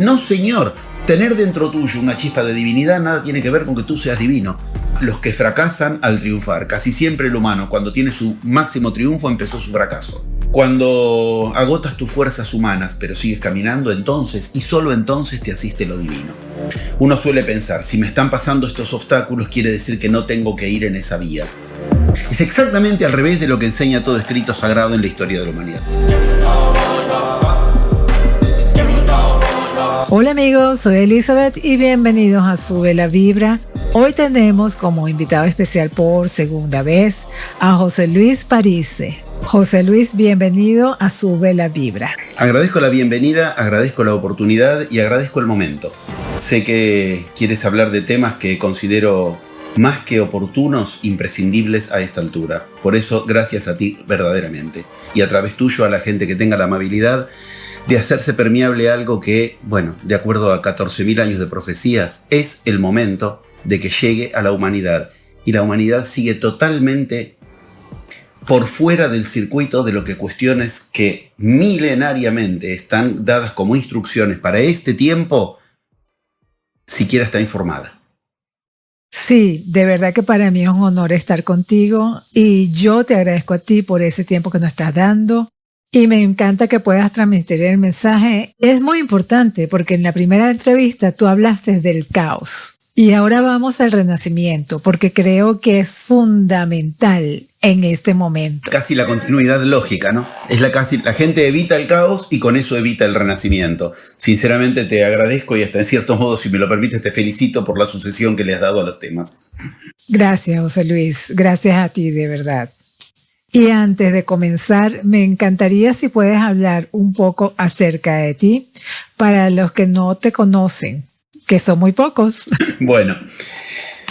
No, señor. Tener dentro tuyo una chispa de divinidad nada tiene que ver con que tú seas divino. Los que fracasan al triunfar. Casi siempre el humano, cuando tiene su máximo triunfo, empezó su fracaso. Cuando agotas tus fuerzas humanas, pero sigues caminando, entonces, y solo entonces, te asiste lo divino. Uno suele pensar, si me están pasando estos obstáculos, quiere decir que no tengo que ir en esa vía. Es exactamente al revés de lo que enseña todo escrito sagrado en la historia de la humanidad. Hola amigos, soy Elizabeth y bienvenidos a Sube la Vibra. Hoy tenemos como invitado especial por segunda vez a José Luis Parise. José Luis, bienvenido a Sube la Vibra. Agradezco la bienvenida, agradezco la oportunidad y agradezco el momento. Sé que quieres hablar de temas que considero más que oportunos, imprescindibles a esta altura. Por eso, gracias a ti verdaderamente. Y a través tuyo, a la gente que tenga la amabilidad de hacerse permeable algo que, bueno, de acuerdo a 14.000 años de profecías, es el momento de que llegue a la humanidad. Y la humanidad sigue totalmente por fuera del circuito de lo que cuestiones que milenariamente están dadas como instrucciones para este tiempo, siquiera está informada. Sí, de verdad que para mí es un honor estar contigo y yo te agradezco a ti por ese tiempo que nos estás dando. Y me encanta que puedas transmitir el mensaje. Es muy importante porque en la primera entrevista tú hablaste del caos. Y ahora vamos al renacimiento porque creo que es fundamental en este momento. Casi la continuidad lógica, ¿no? La gente evita el caos y con eso evita el renacimiento. Sinceramente te agradezco y hasta en cierto modo, si me lo permites, te felicito por la sucesión que le has dado a los temas. Gracias, José Luis. Gracias a ti, de verdad. Y antes de comenzar, me encantaría si puedes hablar un poco acerca de ti para los que no te conocen, que son muy pocos. Bueno,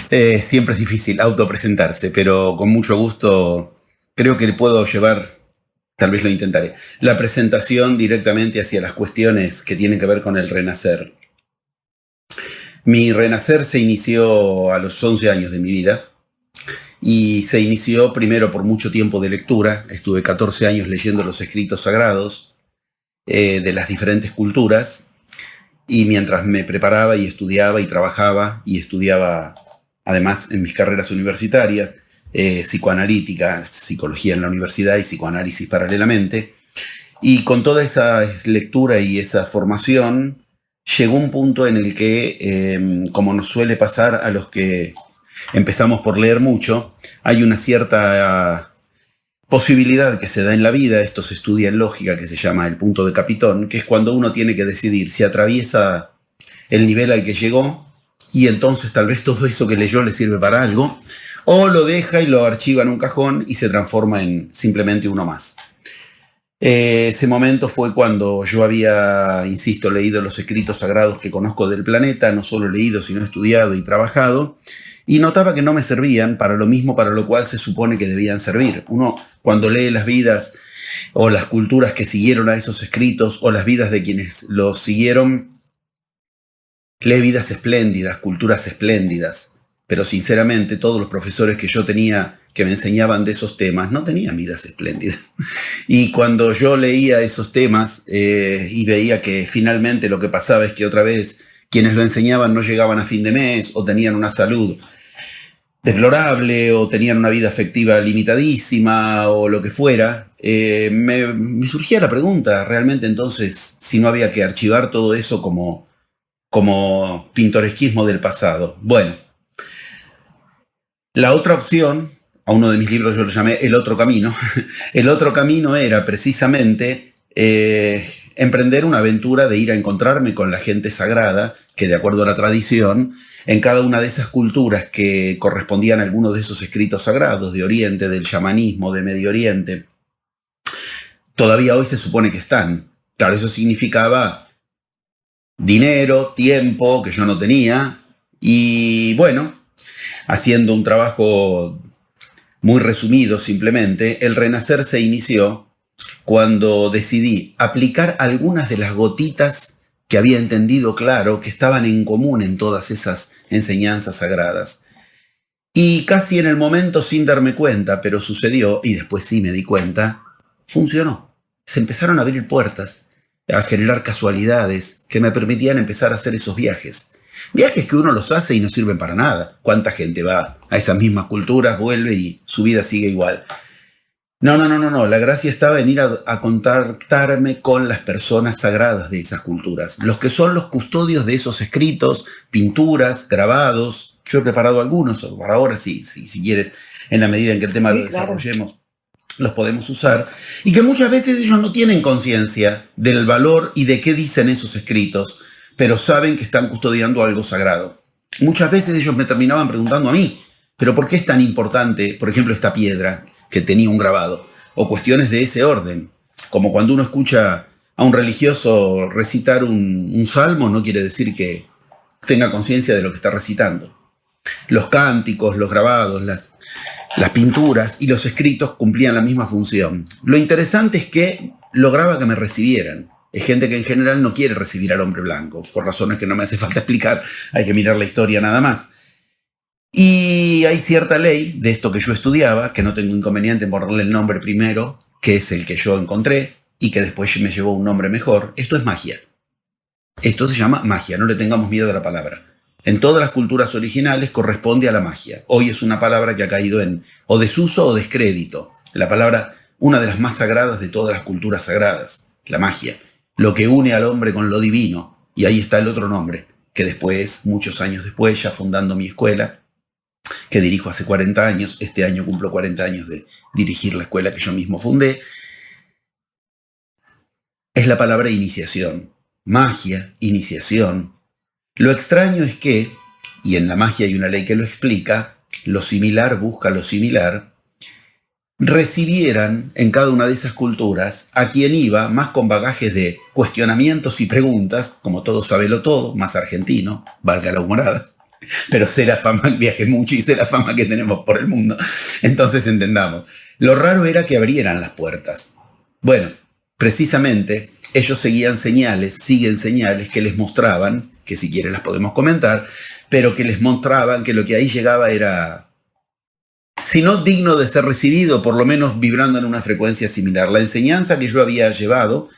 siempre es difícil autopresentarse, pero con mucho gusto creo que puedo llevar, tal vez lo intentaré, la presentación directamente hacia las cuestiones que tienen que ver con el renacer. Mi renacer se inició a los 11 años de mi vida. Y se inició primero por mucho tiempo de lectura. Estuve 14 años leyendo los escritos sagrados de las diferentes culturas. Y mientras me preparaba y estudiaba y trabajaba y estudiaba, además en mis carreras universitarias, psicoanalítica, psicología en la universidad y psicoanálisis paralelamente. Y con toda esa lectura y esa formación, llegó un punto en el que, como nos suele pasar a los que empezamos por leer mucho, hay una cierta posibilidad que se da en la vida, esto se estudia en lógica, que se llama el punto de Capitón, que es cuando uno tiene que decidir si atraviesa el nivel al que llegó y entonces tal vez todo eso que leyó le sirve para algo, o lo deja y lo archiva en un cajón y se transforma en simplemente uno más. Ese momento fue cuando yo había, insisto, leído los escritos sagrados que conozco del planeta, no solo leído, sino estudiado y trabajado, y notaba que no me servían para lo mismo para lo cual se supone que debían servir. Uno, cuando lee las vidas o las culturas que siguieron a esos escritos o las vidas de quienes los siguieron, lee vidas espléndidas, culturas espléndidas. Pero sinceramente todos los profesores que yo tenía que me enseñaban de esos temas no tenían vidas espléndidas. Y cuando yo leía esos temas y veía que finalmente lo que pasaba es que otra vez quienes lo enseñaban no llegaban a fin de mes o tenían una salud deplorable o tenían una vida afectiva limitadísima o lo que fuera, me surgía la pregunta, realmente entonces, si no había que archivar todo eso como pintoresquismo del pasado. Bueno, la otra opción, a uno de mis libros yo lo llamé El Otro Camino, el otro camino era precisamente emprender una aventura de ir a encontrarme con la gente sagrada, que de acuerdo a la tradición, en cada una de esas culturas que correspondían a algunos de esos escritos sagrados de Oriente, del chamanismo, de Medio Oriente, todavía hoy se supone que están. Claro, eso significaba dinero, tiempo, que yo no tenía, y bueno, haciendo un trabajo muy resumido simplemente, el renacer se inició cuando decidí aplicar algunas de las gotitas que había entendido claro que estaban en común en todas esas enseñanzas sagradas. Y casi en el momento, sin darme cuenta, pero sucedió, y después sí me di cuenta, funcionó. Se empezaron a abrir puertas. a generar casualidades que me permitían empezar a hacer esos viajes. Viajes que uno los hace y no sirven para nada. ¿Cuánta gente va a esas mismas culturas, vuelve y su vida sigue igual? No. La gracia estaba en ir a contactarme con las personas sagradas de esas culturas, los que son los custodios de esos escritos, pinturas, grabados. Yo he preparado algunos, o para ahora si quieres, en la medida en que el tema lo desarrollemos, los podemos usar, y que muchas veces ellos no tienen conciencia del valor y de qué dicen esos escritos, pero saben que están custodiando algo sagrado. Muchas veces ellos me terminaban preguntando a mí, ¿pero por qué es tan importante, por ejemplo, esta piedra que tenía un grabado? O cuestiones de ese orden. Como cuando uno escucha a un religioso recitar un salmo, no quiere decir que tenga conciencia de lo que está recitando. Los cánticos, los grabados, las pinturas y los escritos cumplían la misma función. Lo interesante es que lograba que me recibieran. Es gente que en general no quiere recibir al hombre blanco, por razones que no me hace falta explicar, hay que mirar la historia nada más. Y hay cierta ley de esto que yo estudiaba, que no tengo inconveniente en ponerle el nombre primero, que es el que yo encontré, y que después me llevó un nombre mejor. Esto es magia. Esto se llama magia, no le tengamos miedo a la palabra. En todas las culturas originales corresponde a la magia. Hoy es una palabra que ha caído en o desuso o descrédito. La palabra, una de las más sagradas de todas las culturas sagradas, la magia. Lo que une al hombre con lo divino. Y ahí está el otro nombre, que después, muchos años después, ya fundando mi escuela, que dirijo hace 40 años, este año cumplo 40 años de dirigir la escuela que yo mismo fundé, es la palabra iniciación. Magia, iniciación. Lo extraño es que, y en la magia hay una ley que lo explica, lo similar busca lo similar, recibieran en cada una de esas culturas a quien iba más con bagajes de cuestionamientos y preguntas, como todo sabelo todo, más argentino, valga la humorada, pero sé la fama, viajé mucho y sé la fama que tenemos por el mundo, entonces entendamos. Lo raro era que abrieran las puertas. Bueno, precisamente ellos siguen señales que les mostraban, que si quieren las podemos comentar, pero que les mostraban que lo que ahí llegaba era, si no digno de ser recibido, por lo menos vibrando en una frecuencia similar. La enseñanza que yo había llevado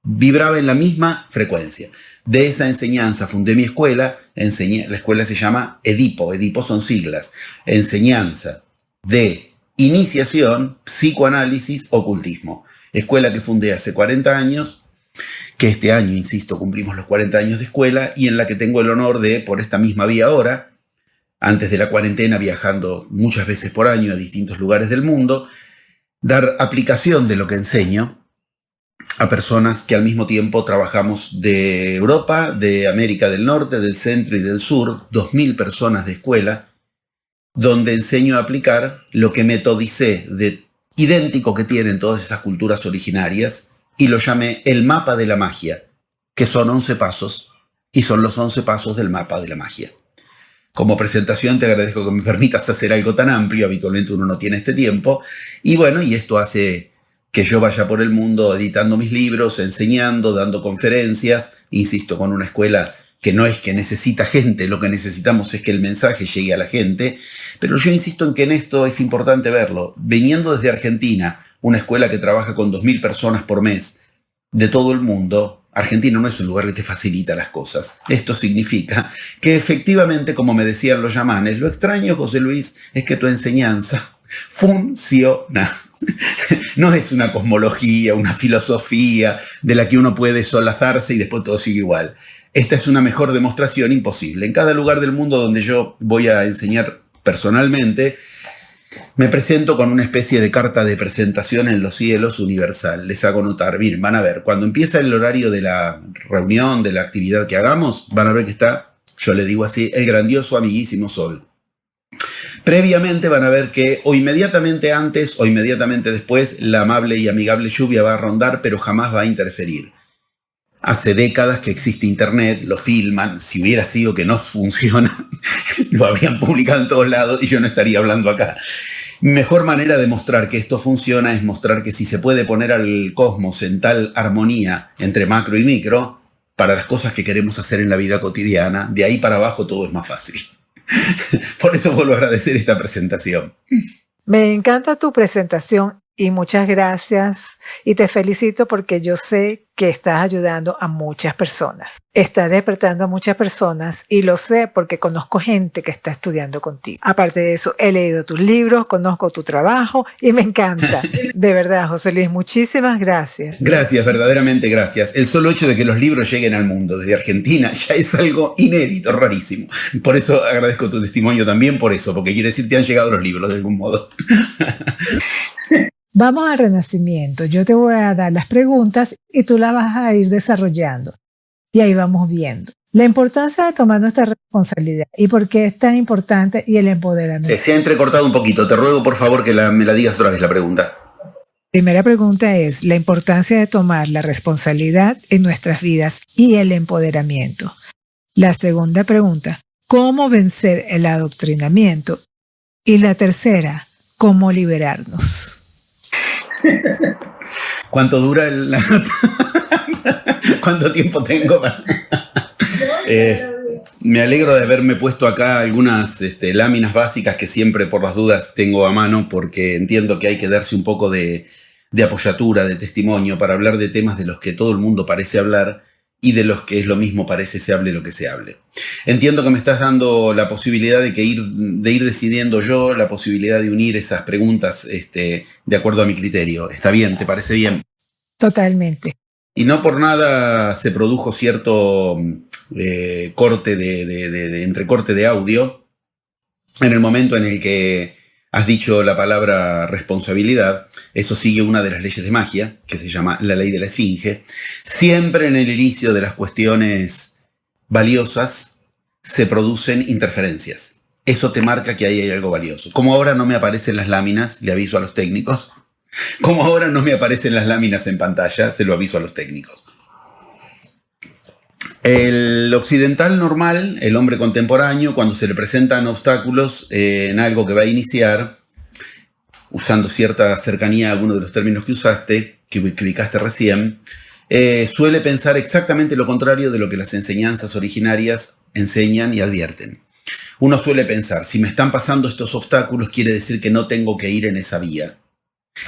vibraba en la misma frecuencia. De esa enseñanza fundé mi escuela, la escuela se llama Edipo son siglas, enseñanza de iniciación, psicoanálisis, ocultismo. Escuela que fundé hace 40 años, que este año, insisto, cumplimos los 40 años de escuela, y en la que tengo el honor de, por esta misma vía ahora, antes de la cuarentena, viajando muchas veces por año a distintos lugares del mundo, dar aplicación de lo que enseño a personas que al mismo tiempo trabajamos de Europa, de América del Norte, del Centro y del Sur, 2.000 personas de escuela, donde enseño a aplicar lo que metodicé de idéntico que tienen todas esas culturas originarias, y lo llamé el mapa de la magia, que son 11 pasos, y son los 11 pasos del mapa de la magia. Como presentación te agradezco que me permitas hacer algo tan amplio, habitualmente uno no tiene este tiempo, y bueno, y esto hace que yo vaya por el mundo editando mis libros, enseñando, dando conferencias, insisto, con una escuela que no es que necesita gente, lo que necesitamos es que el mensaje llegue a la gente, pero yo insisto en que en esto es importante verlo. Viniendo desde Argentina, una escuela que trabaja con 2.000 personas por mes de todo el mundo, Argentina no es un lugar que te facilita las cosas. Esto significa que efectivamente, como me decían los yamanes, lo extraño, José Luis, es que tu enseñanza funciona. No es una cosmología, una filosofía de la que uno puede solazarse y después todo sigue igual. Esta es una mejor demostración imposible. En cada lugar del mundo donde yo voy a enseñar personalmente, me presento con una especie de carta de presentación en los cielos universal. Les hago notar, miren, van a ver, cuando empieza el horario de la reunión, de la actividad que hagamos, van a ver que está, yo le digo así, el grandioso amiguísimo sol. Previamente van a ver que o inmediatamente antes o inmediatamente después la amable y amigable lluvia va a rondar, pero jamás va a interferir. Hace décadas que existe internet, lo filman, si hubiera sido que no funciona, lo habrían publicado en todos lados y yo no estaría hablando acá. Mejor manera de mostrar que esto funciona es mostrar que si se puede poner al cosmos en tal armonía entre macro y micro, para las cosas que queremos hacer en la vida cotidiana, de ahí para abajo todo es más fácil. Por eso vuelvo a agradecer esta presentación. Me encanta tu presentación y muchas gracias. Y te felicito porque yo sé que estás ayudando a muchas personas. Estás despertando a muchas personas y lo sé porque conozco gente que está estudiando contigo. Aparte de eso, he leído tus libros, conozco tu trabajo y me encanta. De verdad, José Luis, muchísimas gracias. Gracias, verdaderamente gracias. El solo hecho de que los libros lleguen al mundo desde Argentina ya es algo inédito, rarísimo. Por eso agradezco tu testimonio también, por eso, porque quiere decir que te han llegado los libros de algún modo. Vamos al renacimiento. Yo te voy a dar las preguntas y tú las vas a ir desarrollando. Y ahí vamos viendo. La importancia de tomar nuestra responsabilidad y por qué es tan importante y el empoderamiento. Se ha entrecortado un poquito. Te ruego, por favor, que me la digas otra vez la pregunta. Primera pregunta es la importancia de tomar la responsabilidad en nuestras vidas y el empoderamiento. La segunda pregunta, ¿cómo vencer el adoctrinamiento? Y la tercera, ¿cómo liberarnos? ¿Cuánto dura la nota? ¿Cuánto tiempo tengo? Me alegro de haberme puesto acá algunas láminas básicas que siempre por las dudas tengo a mano, porque entiendo que hay que darse un poco de apoyatura, de testimonio, para hablar de temas de los que todo el mundo parece hablar y de los que es lo mismo parece se hable lo que se hable. Entiendo que me estás dando la posibilidad de ir decidiendo yo, la posibilidad de unir esas preguntas de acuerdo a mi criterio. ¿Está bien? ¿Te parece bien? Totalmente. Y no por nada se produjo cierto entrecorte de audio en el momento en el que has dicho la palabra responsabilidad. Eso sigue una de las leyes de magia, que se llama la ley de la esfinge. Siempre en el inicio de las cuestiones valiosas se producen interferencias. Eso te marca que ahí hay algo valioso. Como ahora no me aparecen las láminas, le aviso a los técnicos. Como ahora no me aparecen las láminas en pantalla, se lo aviso a los técnicos. El occidental normal, el hombre contemporáneo, cuando se le presentan obstáculos en algo que va a iniciar, usando cierta cercanía a alguno de los términos que usaste, que ubicaste recién, suele pensar exactamente lo contrario de lo que las enseñanzas originarias enseñan y advierten. Uno suele pensar, si me están pasando estos obstáculos, quiere decir que no tengo que ir en esa vía.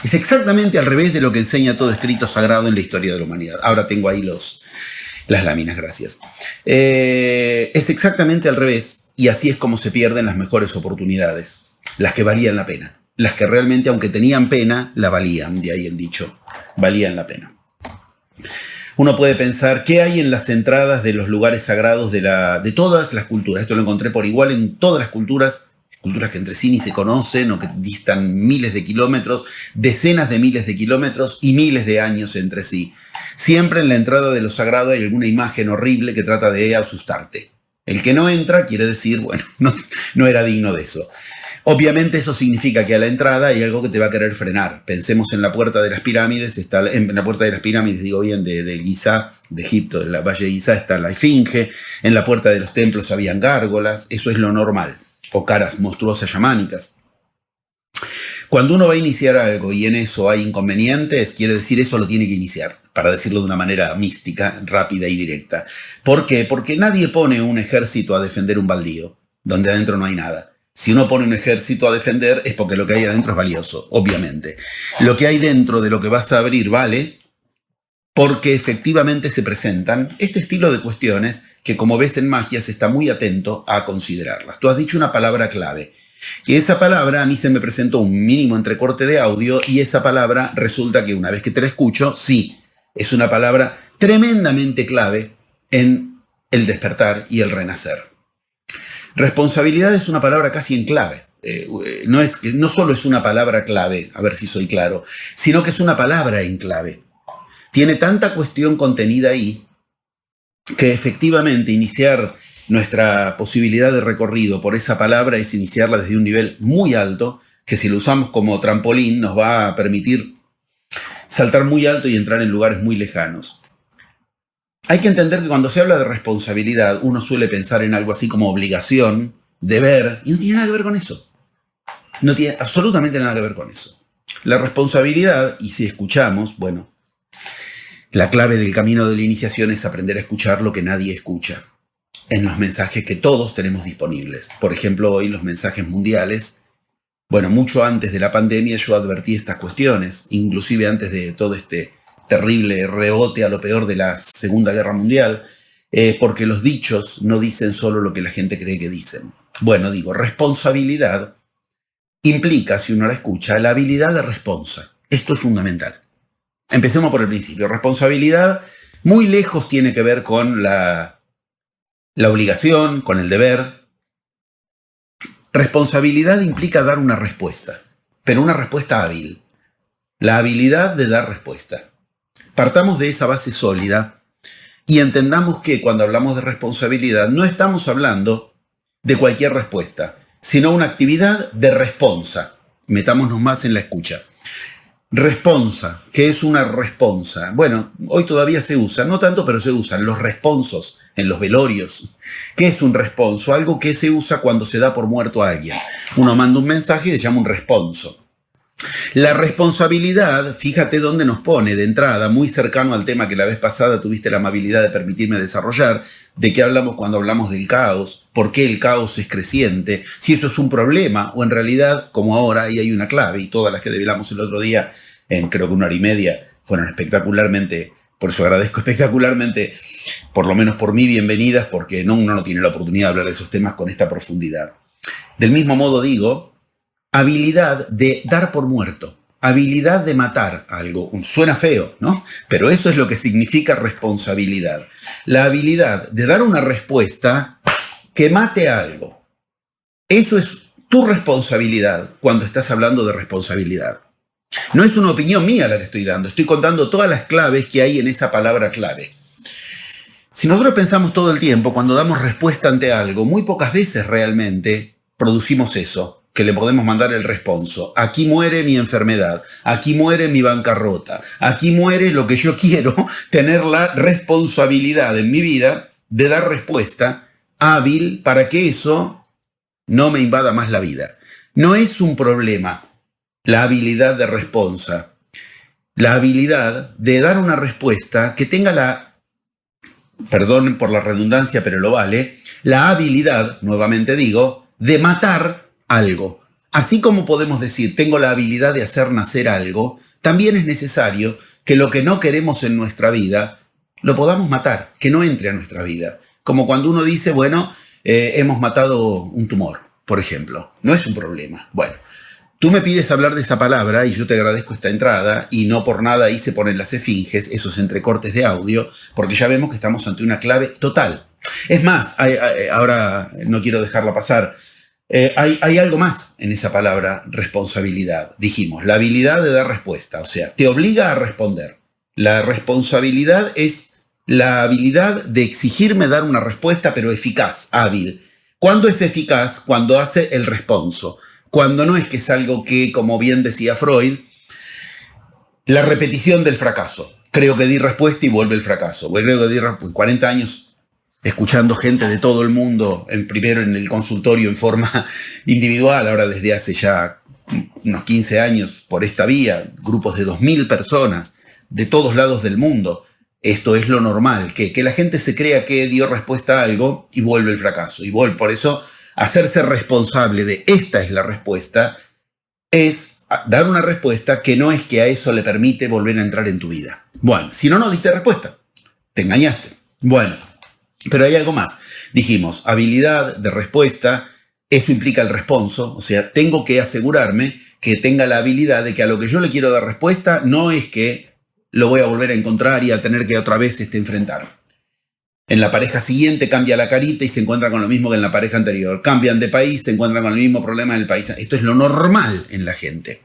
Es exactamente al revés de lo que enseña todo escrito sagrado en la historia de la humanidad. Ahora tengo ahí las láminas, gracias. Es exactamente al revés, y así es como se pierden las mejores oportunidades, las que valían la pena, las que realmente, aunque tenían pena, la valían, de ahí el dicho, valían la pena. Uno puede pensar, ¿qué hay en las entradas de los lugares sagrados de todas las culturas? Esto lo encontré por igual en todas las culturas que entre sí ni se conocen o que distan miles de kilómetros, decenas de miles de kilómetros y miles de años entre sí. Siempre en la entrada de lo sagrado hay alguna imagen horrible que trata de asustarte. El que no entra quiere decir, bueno, no era digno de eso. Obviamente eso significa que a la entrada hay algo que te va a querer frenar. Pensemos en la puerta de las pirámides, de Giza, de Egipto, de la Valle de Giza está la esfinge, en la puerta de los templos habían gárgolas, eso es lo normal, o caras monstruosas chamánicas. Cuando uno va a iniciar algo y en eso hay inconvenientes, quiere decir eso lo tiene que iniciar, para decirlo de una manera mística, rápida y directa. ¿Por qué? Porque nadie pone un ejército a defender un baldío, donde adentro no hay nada. Si uno pone un ejército a defender es porque lo que hay adentro es valioso, obviamente. Lo que hay dentro de lo que vas a abrir vale porque efectivamente se presentan este estilo de cuestiones que, como ves en magia, se está muy atento a considerarlas. Tú has dicho una palabra clave. Y esa palabra a mí se me presentó un mínimo entrecorte de audio y esa palabra resulta que una vez que te la escucho, sí, es una palabra tremendamente clave en el despertar y el renacer. Responsabilidad es una palabra casi en clave. No solo es una palabra clave, a ver si soy claro, sino que es una palabra en clave. Tiene tanta cuestión contenida ahí que efectivamente iniciar nuestra posibilidad de recorrido por esa palabra es iniciarla desde un nivel muy alto, que si lo usamos como trampolín nos va a permitir saltar muy alto y entrar en lugares muy lejanos. Hay que entender que cuando se habla de responsabilidad, uno suele pensar en algo así como obligación, deber, y no tiene nada que ver con eso. No tiene absolutamente nada que ver con eso. La responsabilidad, y si escuchamos, bueno, la clave del camino de la iniciación es aprender a escuchar lo que nadie escucha en los mensajes que todos tenemos disponibles. Por ejemplo, hoy los mensajes mundiales. Bueno, mucho antes de la pandemia yo advertí estas cuestiones, inclusive antes de todo este terrible rebote a lo peor de la Segunda Guerra Mundial, porque los dichos no dicen solo lo que la gente cree que dicen. Bueno, digo, responsabilidad implica, si uno la escucha, la habilidad de responsa. Esto es fundamental. Empecemos por el principio. Responsabilidad muy lejos tiene que ver con la obligación, con el deber. Responsabilidad implica dar una respuesta, pero una respuesta hábil. La habilidad de dar respuesta. Partamos de esa base sólida y entendamos que cuando hablamos de responsabilidad no estamos hablando de cualquier respuesta, sino una actividad de responsa. Metámonos más en la escucha. Responsa, ¿qué es una responsa? Bueno, hoy todavía se usa, no tanto, pero se usan los responsos en los velorios. ¿Qué es un responso? Algo que se usa cuando se da por muerto a alguien. Uno manda un mensaje y le llama un responso. La responsabilidad, fíjate dónde nos pone de entrada, muy cercano al tema que la vez pasada tuviste la amabilidad de permitirme desarrollar, de qué hablamos cuando hablamos del caos, por qué el caos es creciente, si eso es un problema o en realidad, como ahora, ahí hay una clave y todas las que develamos el otro día, en creo que 1 hora y media, fueron espectacularmente, por eso agradezco espectacularmente, por lo menos por mí, bienvenidas, porque uno no tiene la oportunidad de hablar de esos temas con esta profundidad. Del mismo modo digo, habilidad de dar por muerto, habilidad de matar algo. Suena feo, ¿no? Pero eso es lo que significa responsabilidad. La habilidad de dar una respuesta que mate algo. Eso es tu responsabilidad cuando estás hablando de responsabilidad. No es una opinión mía la que estoy dando, estoy contando todas las claves que hay en esa palabra clave. Si nosotros pensamos todo el tiempo, cuando damos respuesta ante algo, muy pocas veces realmente producimos eso, que le podemos mandar el responso. Aquí muere mi enfermedad, aquí muere mi bancarrota, aquí muere lo que yo quiero, tener la responsabilidad en mi vida de dar respuesta hábil para que eso no me invada más la vida. No es un problema la habilidad de responsa, la habilidad de dar una respuesta que tenga perdón por la redundancia, pero lo vale, la habilidad, nuevamente digo, de matar algo. Así como podemos decir, tengo la habilidad de hacer nacer algo, también es necesario que lo que no queremos en nuestra vida lo podamos matar, que no entre a nuestra vida. Como cuando uno dice, bueno, hemos matado un tumor, por ejemplo. No es un problema. Bueno, tú me pides hablar de esa palabra y yo te agradezco esta entrada y no por nada ahí se ponen las esfinges, esos entrecortes de audio, porque ya vemos que estamos ante una clave total. Es más, ahora no quiero dejarla pasar, hay algo más en esa palabra responsabilidad. Dijimos, la habilidad de dar respuesta, o sea, te obliga a responder. La responsabilidad es la habilidad de exigirme dar una respuesta, pero eficaz, hábil. ¿Cuándo es eficaz? Cuando hace el responso. Cuando no es que es algo que, como bien decía Freud, la repetición del fracaso. Creo que di respuesta y vuelve el fracaso. Creo que di 40 años escuchando gente de todo el mundo, primero en el consultorio en forma individual, ahora desde hace ya unos 15 años por esta vía, grupos de 2.000 personas de todos lados del mundo. Esto es lo normal, que la gente se crea que dio respuesta a algo y vuelve el fracaso. Por eso, hacerse responsable de esta es la respuesta, es dar una respuesta que no es que a eso le permite volver a entrar en tu vida. Bueno, si no diste respuesta, te engañaste. Bueno, pero hay algo más. Dijimos, habilidad de respuesta, eso implica el responso, o sea, tengo que asegurarme que tenga la habilidad de que a lo que yo le quiero dar respuesta no es que lo voy a volver a encontrar y a tener que otra vez enfrentar. En la pareja siguiente cambia la carita y se encuentra con lo mismo que en la pareja anterior. Cambian de país, se encuentran con el mismo problema en el país. Esto es lo normal en la gente.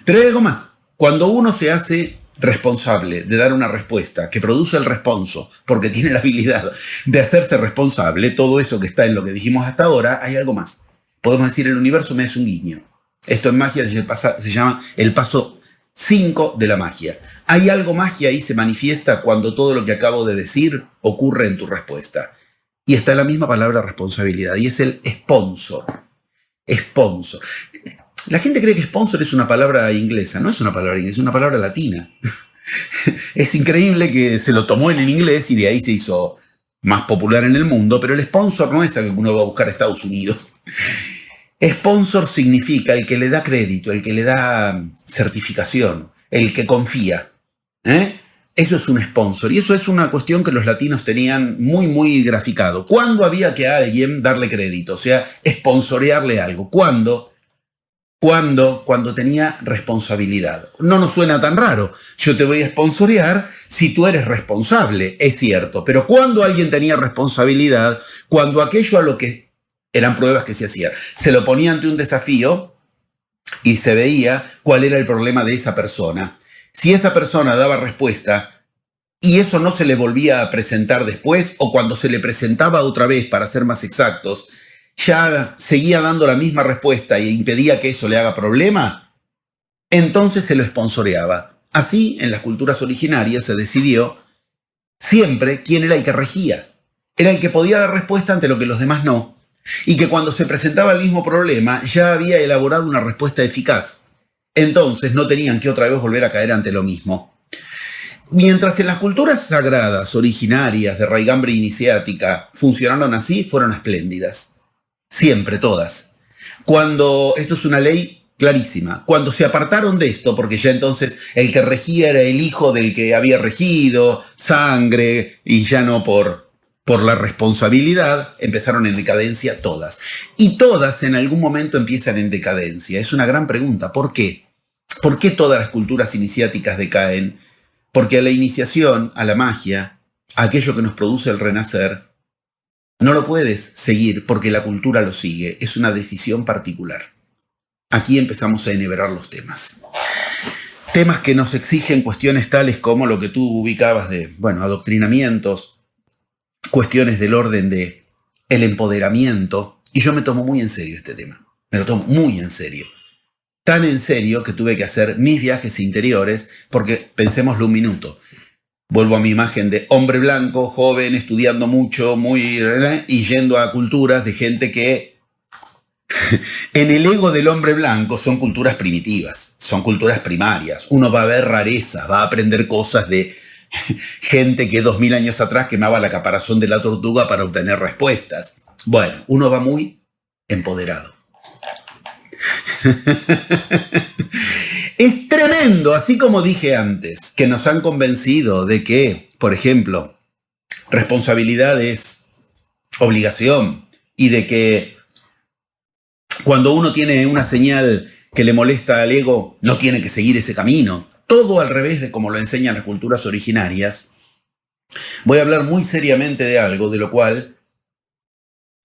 Pero hay algo más. Cuando uno se hace responsable de dar una respuesta que produce el responso, porque tiene la habilidad de hacerse responsable, todo eso que está en lo que dijimos hasta ahora, hay algo más. Podemos decir, el universo me hace un guiño. Esto en magia se llama el paso 5 de la magia. Hay algo más que ahí se manifiesta cuando todo lo que acabo de decir ocurre en tu respuesta. Y está la misma palabra responsabilidad, y es el sponsor. Sponsor. La gente cree que sponsor es una palabra inglesa. No es una palabra inglesa, es una palabra latina. Es increíble que se lo tomó en el inglés y de ahí se hizo más popular en el mundo, pero el sponsor no es algo que uno va a buscar a Estados Unidos. Sponsor significa el que le da crédito, el que le da certificación, el que confía. Eso es un sponsor, y eso es una cuestión que los latinos tenían muy, muy graficado. ¿Cuándo había que a alguien darle crédito? O sea, sponsorearle algo. ¿Cuándo? Cuando tenía responsabilidad. No nos suena tan raro. Yo te voy a sponsorear si tú eres responsable, es cierto. Pero cuando alguien tenía responsabilidad, cuando aquello a lo que eran pruebas que se hacían, se lo ponía ante un desafío y se veía cuál era el problema de esa persona. Si esa persona daba respuesta y eso no se le volvía a presentar después, o cuando se le presentaba otra vez, para ser más exactos, ya seguía dando la misma respuesta e impedía que eso le haga problema, entonces se lo sponsoreaba. Así, en las culturas originarias se decidió siempre quién era el que regía. Era el que podía dar respuesta ante lo que los demás no. Y que cuando se presentaba el mismo problema ya había elaborado una respuesta eficaz. Entonces no tenían que otra vez volver a caer ante lo mismo. Mientras en las culturas sagradas originarias de raigambre iniciática funcionaron así, fueron espléndidas. Siempre, todas. Esto es una ley clarísima, cuando se apartaron de esto, porque ya entonces el que regía era el hijo del que había regido, sangre, y ya no por la responsabilidad, empezaron en decadencia todas. Y todas en algún momento empiezan en decadencia. Es una gran pregunta. ¿Por qué? ¿Por qué todas las culturas iniciáticas decaen? Porque a la iniciación, a la magia, a aquello que nos produce el renacer, no lo puedes seguir porque la cultura lo sigue. Es una decisión particular. Aquí empezamos a enhebrar los temas. Temas que nos exigen cuestiones tales como lo que tú ubicabas de, adoctrinamientos, cuestiones del orden de el empoderamiento. Y yo me tomo muy en serio este tema. Me lo tomo muy en serio. Tan en serio que tuve que hacer mis viajes interiores porque, pensémoslo un minuto, vuelvo a mi imagen de hombre blanco, joven, estudiando mucho, y yendo a culturas de gente que en el ego del hombre blanco son culturas primitivas, son culturas primarias. Uno va a ver rarezas, va a aprender cosas de gente que 2000 años atrás quemaba la caparazón de la tortuga para obtener respuestas. Bueno, uno va muy empoderado. Es tremendo, así como dije antes, que nos han convencido de que, por ejemplo, responsabilidad es obligación y de que cuando uno tiene una señal que le molesta al ego, no tiene que seguir ese camino. Todo al revés de como lo enseñan las culturas originarias. Voy a hablar muy seriamente de algo de lo cual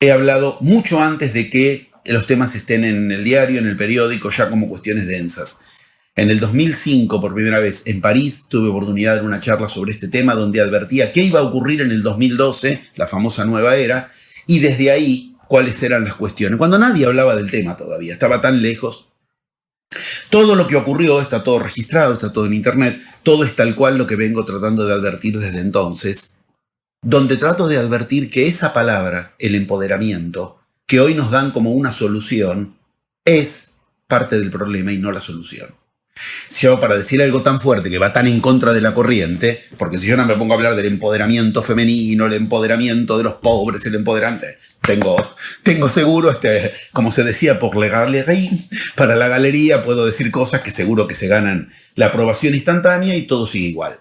he hablado mucho antes de que los temas estén en el diario, en el periódico, ya como cuestiones densas. En el 2005, por primera vez en París, tuve oportunidad de dar una charla sobre este tema donde advertía qué iba a ocurrir en el 2012, la famosa nueva era, y desde ahí cuáles eran las cuestiones. Cuando nadie hablaba del tema todavía, estaba tan lejos. Todo lo que ocurrió está todo registrado, está todo en internet, todo es tal cual lo que vengo tratando de advertir desde entonces, donde trato de advertir que esa palabra, el empoderamiento, que hoy nos dan como una solución, es parte del problema y no la solución. Si yo, para decir algo tan fuerte que va tan en contra de la corriente, porque si yo no me pongo a hablar del empoderamiento femenino, el empoderamiento de los pobres, el empoderamiento, tengo seguro, como se decía por la galería, para la galería puedo decir cosas que seguro que se ganan la aprobación instantánea y todo sigue igual.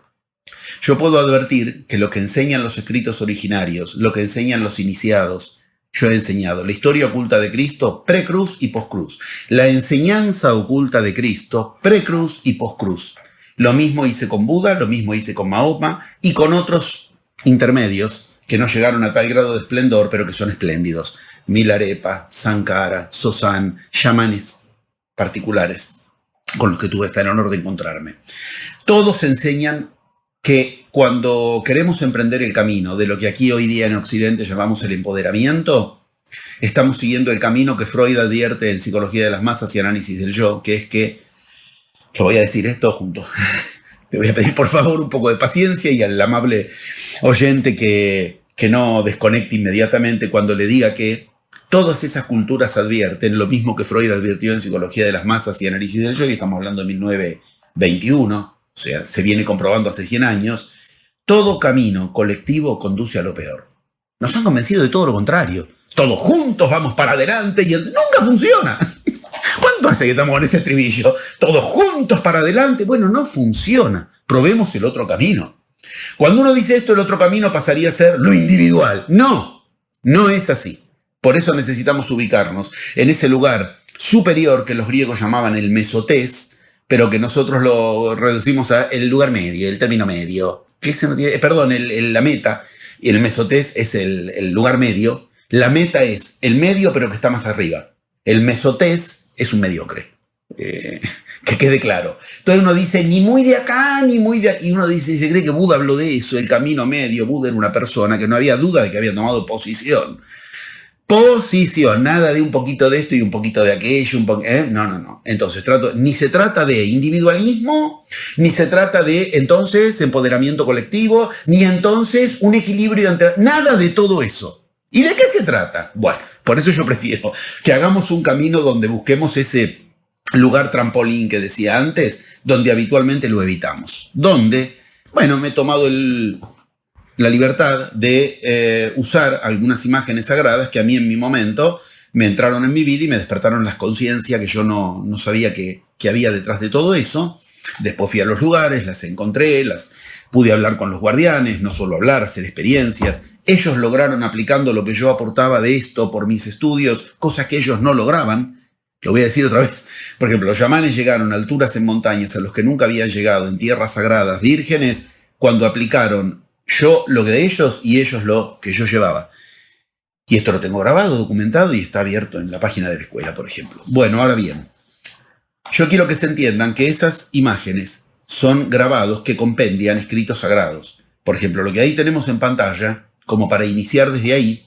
Yo puedo advertir que lo que enseñan los escritos originarios, lo que enseñan los iniciados, yo he enseñado la historia oculta de Cristo pre-cruz y post-cruz. La enseñanza oculta de Cristo pre-cruz y post-cruz. Lo mismo hice con Buda, lo mismo hice con Mahoma y con otros intermedios que no llegaron a tal grado de esplendor, pero que son espléndidos. Milarepa, Sankara, Sosan, chamanes particulares con los que tuve hasta el honor de encontrarme. Todos enseñan que cuando queremos emprender el camino de lo que aquí hoy día en Occidente llamamos el empoderamiento, estamos siguiendo el camino que Freud advierte en Psicología de las Masas y Análisis del Yo, que es que, lo voy a decir esto junto, te voy a pedir por favor un poco de paciencia y al amable oyente que no desconecte inmediatamente cuando le diga que todas esas culturas advierten lo mismo que Freud advirtió en Psicología de las Masas y Análisis del Yo, y estamos hablando de 1921, o sea, se viene comprobando hace 100 años, todo camino colectivo conduce a lo peor. Nos han convencido de todo lo contrario. Todos juntos vamos para adelante y nunca funciona. ¿Cuánto hace que estamos en ese estribillo? Todos juntos para adelante. Bueno, no funciona. Probemos el otro camino. Cuando uno dice esto, el otro camino pasaría a ser lo individual. No, no es así. Por eso necesitamos ubicarnos en ese lugar superior que los griegos llamaban el mesotés, pero que nosotros lo reducimos a el lugar medio, el término medio. La meta, y el mesotés es el lugar medio. La meta es el medio, pero que está más arriba. El mesotés es un mediocre. Que quede claro. Entonces uno dice, ni muy de acá, ni muy de... Y uno dice, se cree que Buda habló de eso, el camino medio. Buda era una persona que no había duda de que había tomado posición. Posición, nada de un poquito de esto y un poquito de aquello. No. Entonces, ni se trata de individualismo, ni se trata de, entonces, empoderamiento colectivo, ni entonces un equilibrio entre... Nada de todo eso. ¿Y de qué se trata? Bueno, por eso yo prefiero que hagamos un camino donde busquemos ese lugar trampolín que decía antes, donde habitualmente lo evitamos. Donde, bueno, me he tomado la libertad de usar algunas imágenes sagradas que a mí en mi momento me entraron en mi vida y me despertaron las conciencias que yo no sabía que había detrás de todo eso. Después fui a los lugares, las encontré, pude hablar con los guardianes, no solo hablar, hacer experiencias. Ellos lograron, aplicando lo que yo aportaba de esto por mis estudios, cosas que ellos no lograban. Lo voy a decir otra vez. Por ejemplo, los chamanes llegaron a alturas en montañas a los que nunca habían llegado, en tierras sagradas vírgenes, cuando aplicaron yo lo que de ellos y ellos lo que yo llevaba. Y esto lo tengo grabado, documentado y está abierto en la página de la escuela, por ejemplo. Bueno, ahora bien, yo quiero que se entiendan que esas imágenes son grabados que compendian escritos sagrados. Por ejemplo, lo que ahí tenemos en pantalla, como para iniciar desde ahí,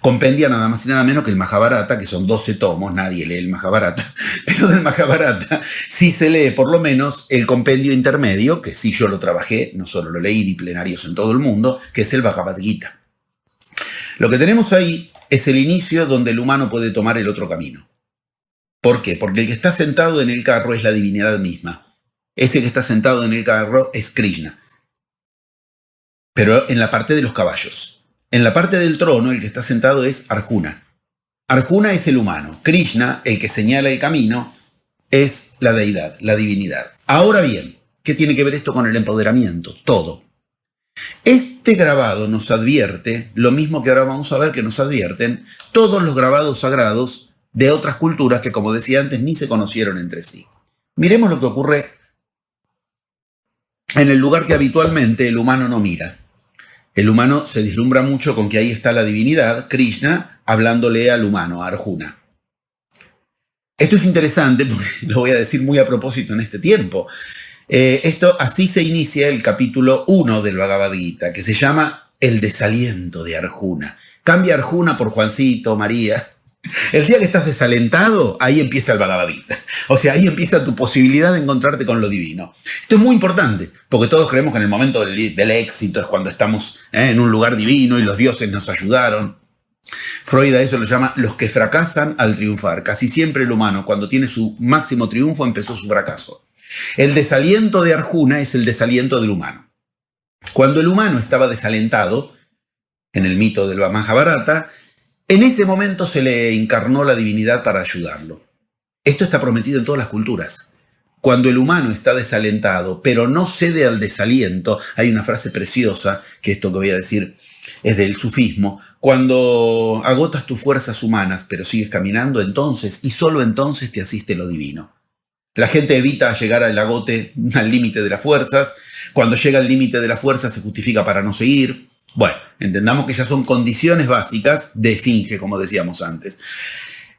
compendia nada más y nada menos que el Mahabharata, que son 12 tomos, nadie lee el Mahabharata, pero del Mahabharata sí se lee por lo menos el compendio intermedio, que sí yo lo trabajé, no solo lo leí, di plenarios en todo el mundo, que es el Bhagavad Gita. Lo que tenemos ahí es el inicio donde el humano puede tomar el otro camino. ¿Por qué? Porque el que está sentado en el carro es la divinidad misma. Ese que está sentado en el carro es Krishna, pero en la parte de los caballos. En la parte del trono, el que está sentado es Arjuna. Arjuna es el humano. Krishna, el que señala el camino, es la deidad, la divinidad. Ahora bien, ¿qué tiene que ver esto con el empoderamiento? Todo. Este grabado nos advierte lo mismo que ahora vamos a ver que nos advierten todos los grabados sagrados de otras culturas que, como decía antes, ni se conocieron entre sí. Miremos lo que ocurre en el lugar que habitualmente el humano no mira. El humano se deslumbra mucho con que ahí está la divinidad, Krishna, hablándole al humano, a Arjuna. Esto es interesante porque lo voy a decir muy a propósito en este tiempo. Así se inicia el capítulo 1 del Bhagavad Gita, que se llama El desaliento de Arjuna. Cambia Arjuna por Juancito, María. El día que estás desalentado, ahí empieza el Bhagavad Gita. O sea, ahí empieza tu posibilidad de encontrarte con lo divino. Esto es muy importante, porque todos creemos que en el momento del éxito es cuando estamos en un lugar divino y los dioses nos ayudaron. Freud a eso lo llama los que fracasan al triunfar. Casi siempre el humano, cuando tiene su máximo triunfo, empezó su fracaso. El desaliento de Arjuna es el desaliento del humano. Cuando el humano estaba desalentado, en el mito del Mahabharata, en ese momento se le encarnó la divinidad para ayudarlo. Esto está prometido en todas las culturas. Cuando el humano está desalentado, pero no cede al desaliento, hay una frase preciosa, que esto que voy a decir es del sufismo, cuando agotas tus fuerzas humanas, pero sigues caminando, entonces, y solo entonces te asiste lo divino. La gente evita llegar al agote, al límite de las fuerzas. Cuando llega al límite de las fuerzas se justifica para no seguir. Bueno, entendamos que ya son condiciones básicas de esfinge, como decíamos antes.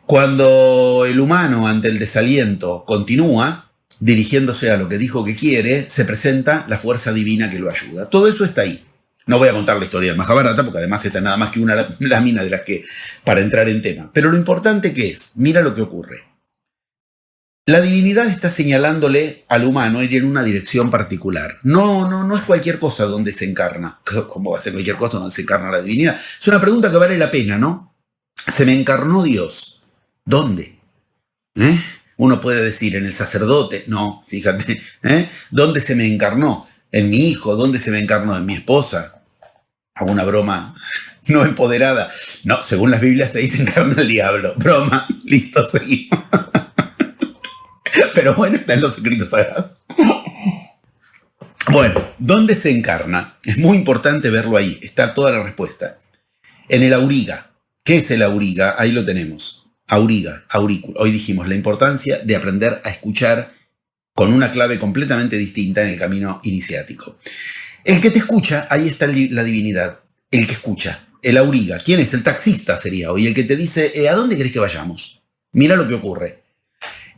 Cuando el humano, ante el desaliento, continúa dirigiéndose a lo que dijo que quiere, se presenta la fuerza divina que lo ayuda. Todo eso está ahí. No voy a contar la historia del Mahabharata, porque además esta es nada más que una lámina de las que para entrar en tema. Pero lo importante que es, mira lo que ocurre. La divinidad está señalándole al humano ir en una dirección particular. No es cualquier cosa donde se encarna. ¿Cómo va a ser cualquier cosa donde se encarna la divinidad? Es una pregunta que vale la pena, ¿no? Se me encarnó Dios. ¿Dónde? Uno puede decir, en el sacerdote. No, fíjate. ¿Dónde se me encarnó? En mi hijo. ¿Dónde se me encarnó? En mi esposa. Hago una broma no empoderada. No, según las Biblias ahí se encarna el diablo. Broma. Listo, seguimos. Pero bueno, está en los escritos sagrados. Bueno, ¿dónde se encarna? Es muy importante verlo ahí, está toda la respuesta. En el auriga. ¿Qué es el auriga? Ahí lo tenemos. Auriga, aurículo. Hoy dijimos la importancia de aprender a escuchar con una clave completamente distinta en el camino iniciático. El que te escucha, ahí está la divinidad. El que escucha, el auriga. ¿Quién es? El taxista sería hoy. El que te dice, ¿a dónde querés que vayamos? Mira lo que ocurre.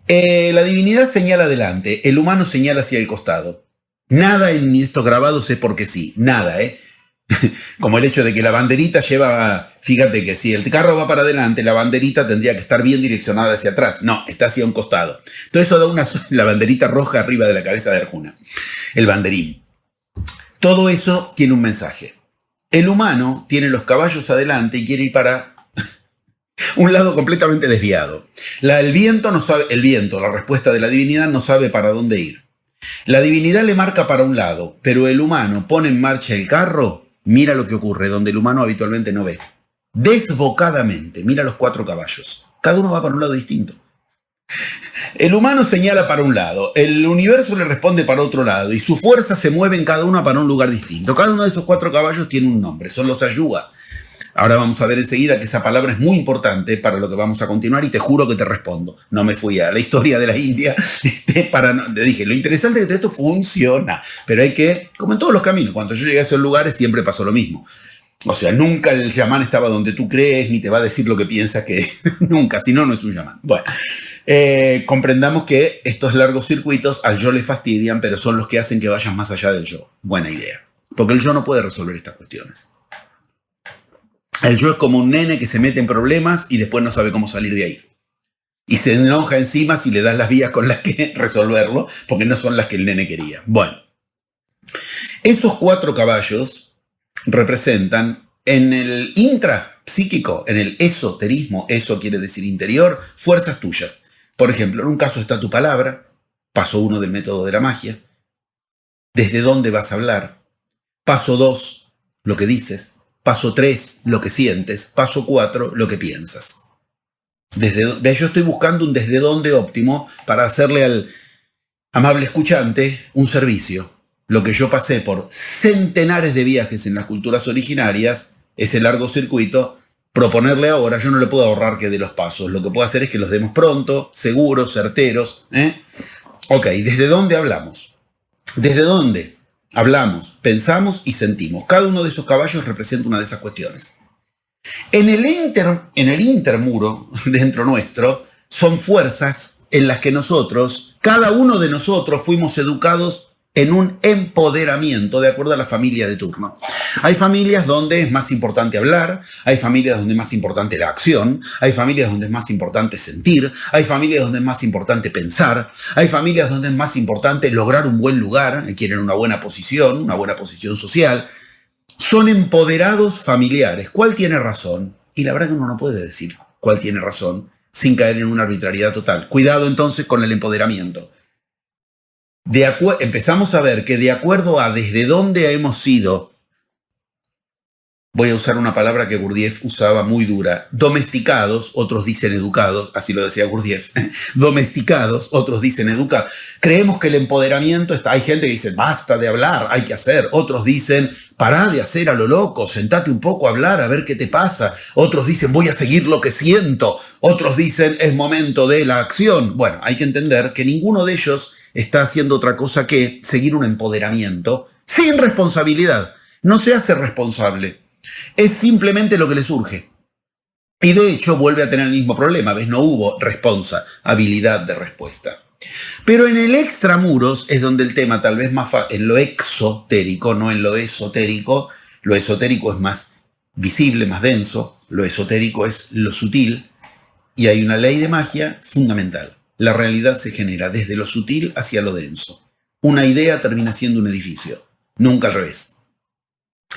La divinidad señala adelante, el humano señala hacia el costado. Nada en estos grabados es porque sí, nada, ¿eh? Como el hecho de que la banderita lleva, fíjate que si el carro va para adelante, la banderita tendría que estar bien direccionada hacia atrás. No, está hacia un costado. Todo eso da la banderita roja arriba de la cabeza de Arjuna, el banderín. Todo eso tiene un mensaje. El humano tiene los caballos adelante y quiere ir para un lado completamente desviado. El viento, la respuesta de la divinidad, no sabe para dónde ir. La divinidad le marca para un lado, pero el humano pone en marcha el carro. Mira lo que ocurre, donde el humano habitualmente no ve. Desbocadamente, mira los 4 caballos. Cada uno va para un lado distinto. El humano señala para un lado, el universo le responde para otro lado, y sus fuerzas se mueven cada una para un lugar distinto. Cada uno de esos 4 caballos tiene un nombre, son los ayuga. Ahora vamos a ver enseguida que esa palabra es muy importante para lo que vamos a continuar y te juro que te respondo. No me fui a la historia de la India. Te dije, lo interesante es que esto funciona, pero hay que, como en todos los caminos, cuando yo llegué a esos lugares siempre pasó lo mismo. O sea, nunca el chamán estaba donde tú crees, ni te va a decir lo que piensas que nunca, si no, no es un chamán. Bueno, comprendamos que estos largos circuitos al yo le fastidian, pero son los que hacen que vayas más allá del yo. Buena idea, porque el yo no puede resolver estas cuestiones. El yo es como un nene que se mete en problemas y después no sabe cómo salir de ahí. Y se enoja encima si le das las vías con las que resolverlo, porque no son las que el nene quería. Bueno, esos 4 caballos representan en el intrapsíquico, en el esoterismo, eso quiere decir interior, fuerzas tuyas. Por ejemplo, en un caso está tu palabra, paso 1 del método de la magia. ¿Desde dónde vas a hablar? Paso 2, lo que dices. Paso 3, lo que sientes. Paso 4, lo que piensas. Yo estoy buscando un desde dónde óptimo para hacerle al amable escuchante un servicio. Lo que yo pasé por centenares de viajes en las culturas originarias, ese largo circuito, proponerle ahora, yo no le puedo ahorrar que dé los pasos. Lo que puedo hacer es que los demos pronto, seguros, certeros. Ok, ¿desde dónde hablamos? ¿Desde dónde? Hablamos, pensamos y sentimos. Cada uno de esos caballos representa una de esas cuestiones. En el intermuro, dentro nuestro, son fuerzas en las que nosotros, cada uno de nosotros, fuimos educados en un empoderamiento de acuerdo a la familia de turno. Hay familias donde es más importante hablar, hay familias donde es más importante la acción, hay familias donde es más importante sentir, hay familias donde es más importante pensar, hay familias donde es más importante lograr un buen lugar, quieren una buena posición social. Son empoderados familiares. ¿Cuál tiene razón? Y la verdad que uno no puede decir cuál tiene razón sin caer en una arbitrariedad total. Cuidado entonces con el empoderamiento. Empezamos a ver que de acuerdo a desde dónde hemos sido, voy a usar una palabra que Gurdjieff usaba muy dura, domesticados, otros dicen educados, así lo decía Gurdjieff, domesticados, otros dicen educados. Creemos que el empoderamiento está, hay gente que dice, basta de hablar, hay que hacer. Otros dicen, pará de hacer a lo loco, sentate un poco a hablar, a ver qué te pasa. Otros dicen, voy a seguir lo que siento. Otros dicen, es momento de la acción. Bueno, hay que entender que ninguno de ellos está haciendo otra cosa que seguir un empoderamiento sin responsabilidad. No se hace responsable. Es simplemente lo que le surge. Y de hecho vuelve a tener el mismo problema. ¿Ves? No hubo responsabilidad de respuesta. Pero en el extramuros es donde el tema tal vez más en lo exotérico, no en lo esotérico. Lo esotérico es más visible, más denso. Lo esotérico es lo sutil. Y hay una ley de magia fundamental. La realidad se genera desde lo sutil hacia lo denso. Una idea termina siendo un edificio, nunca al revés.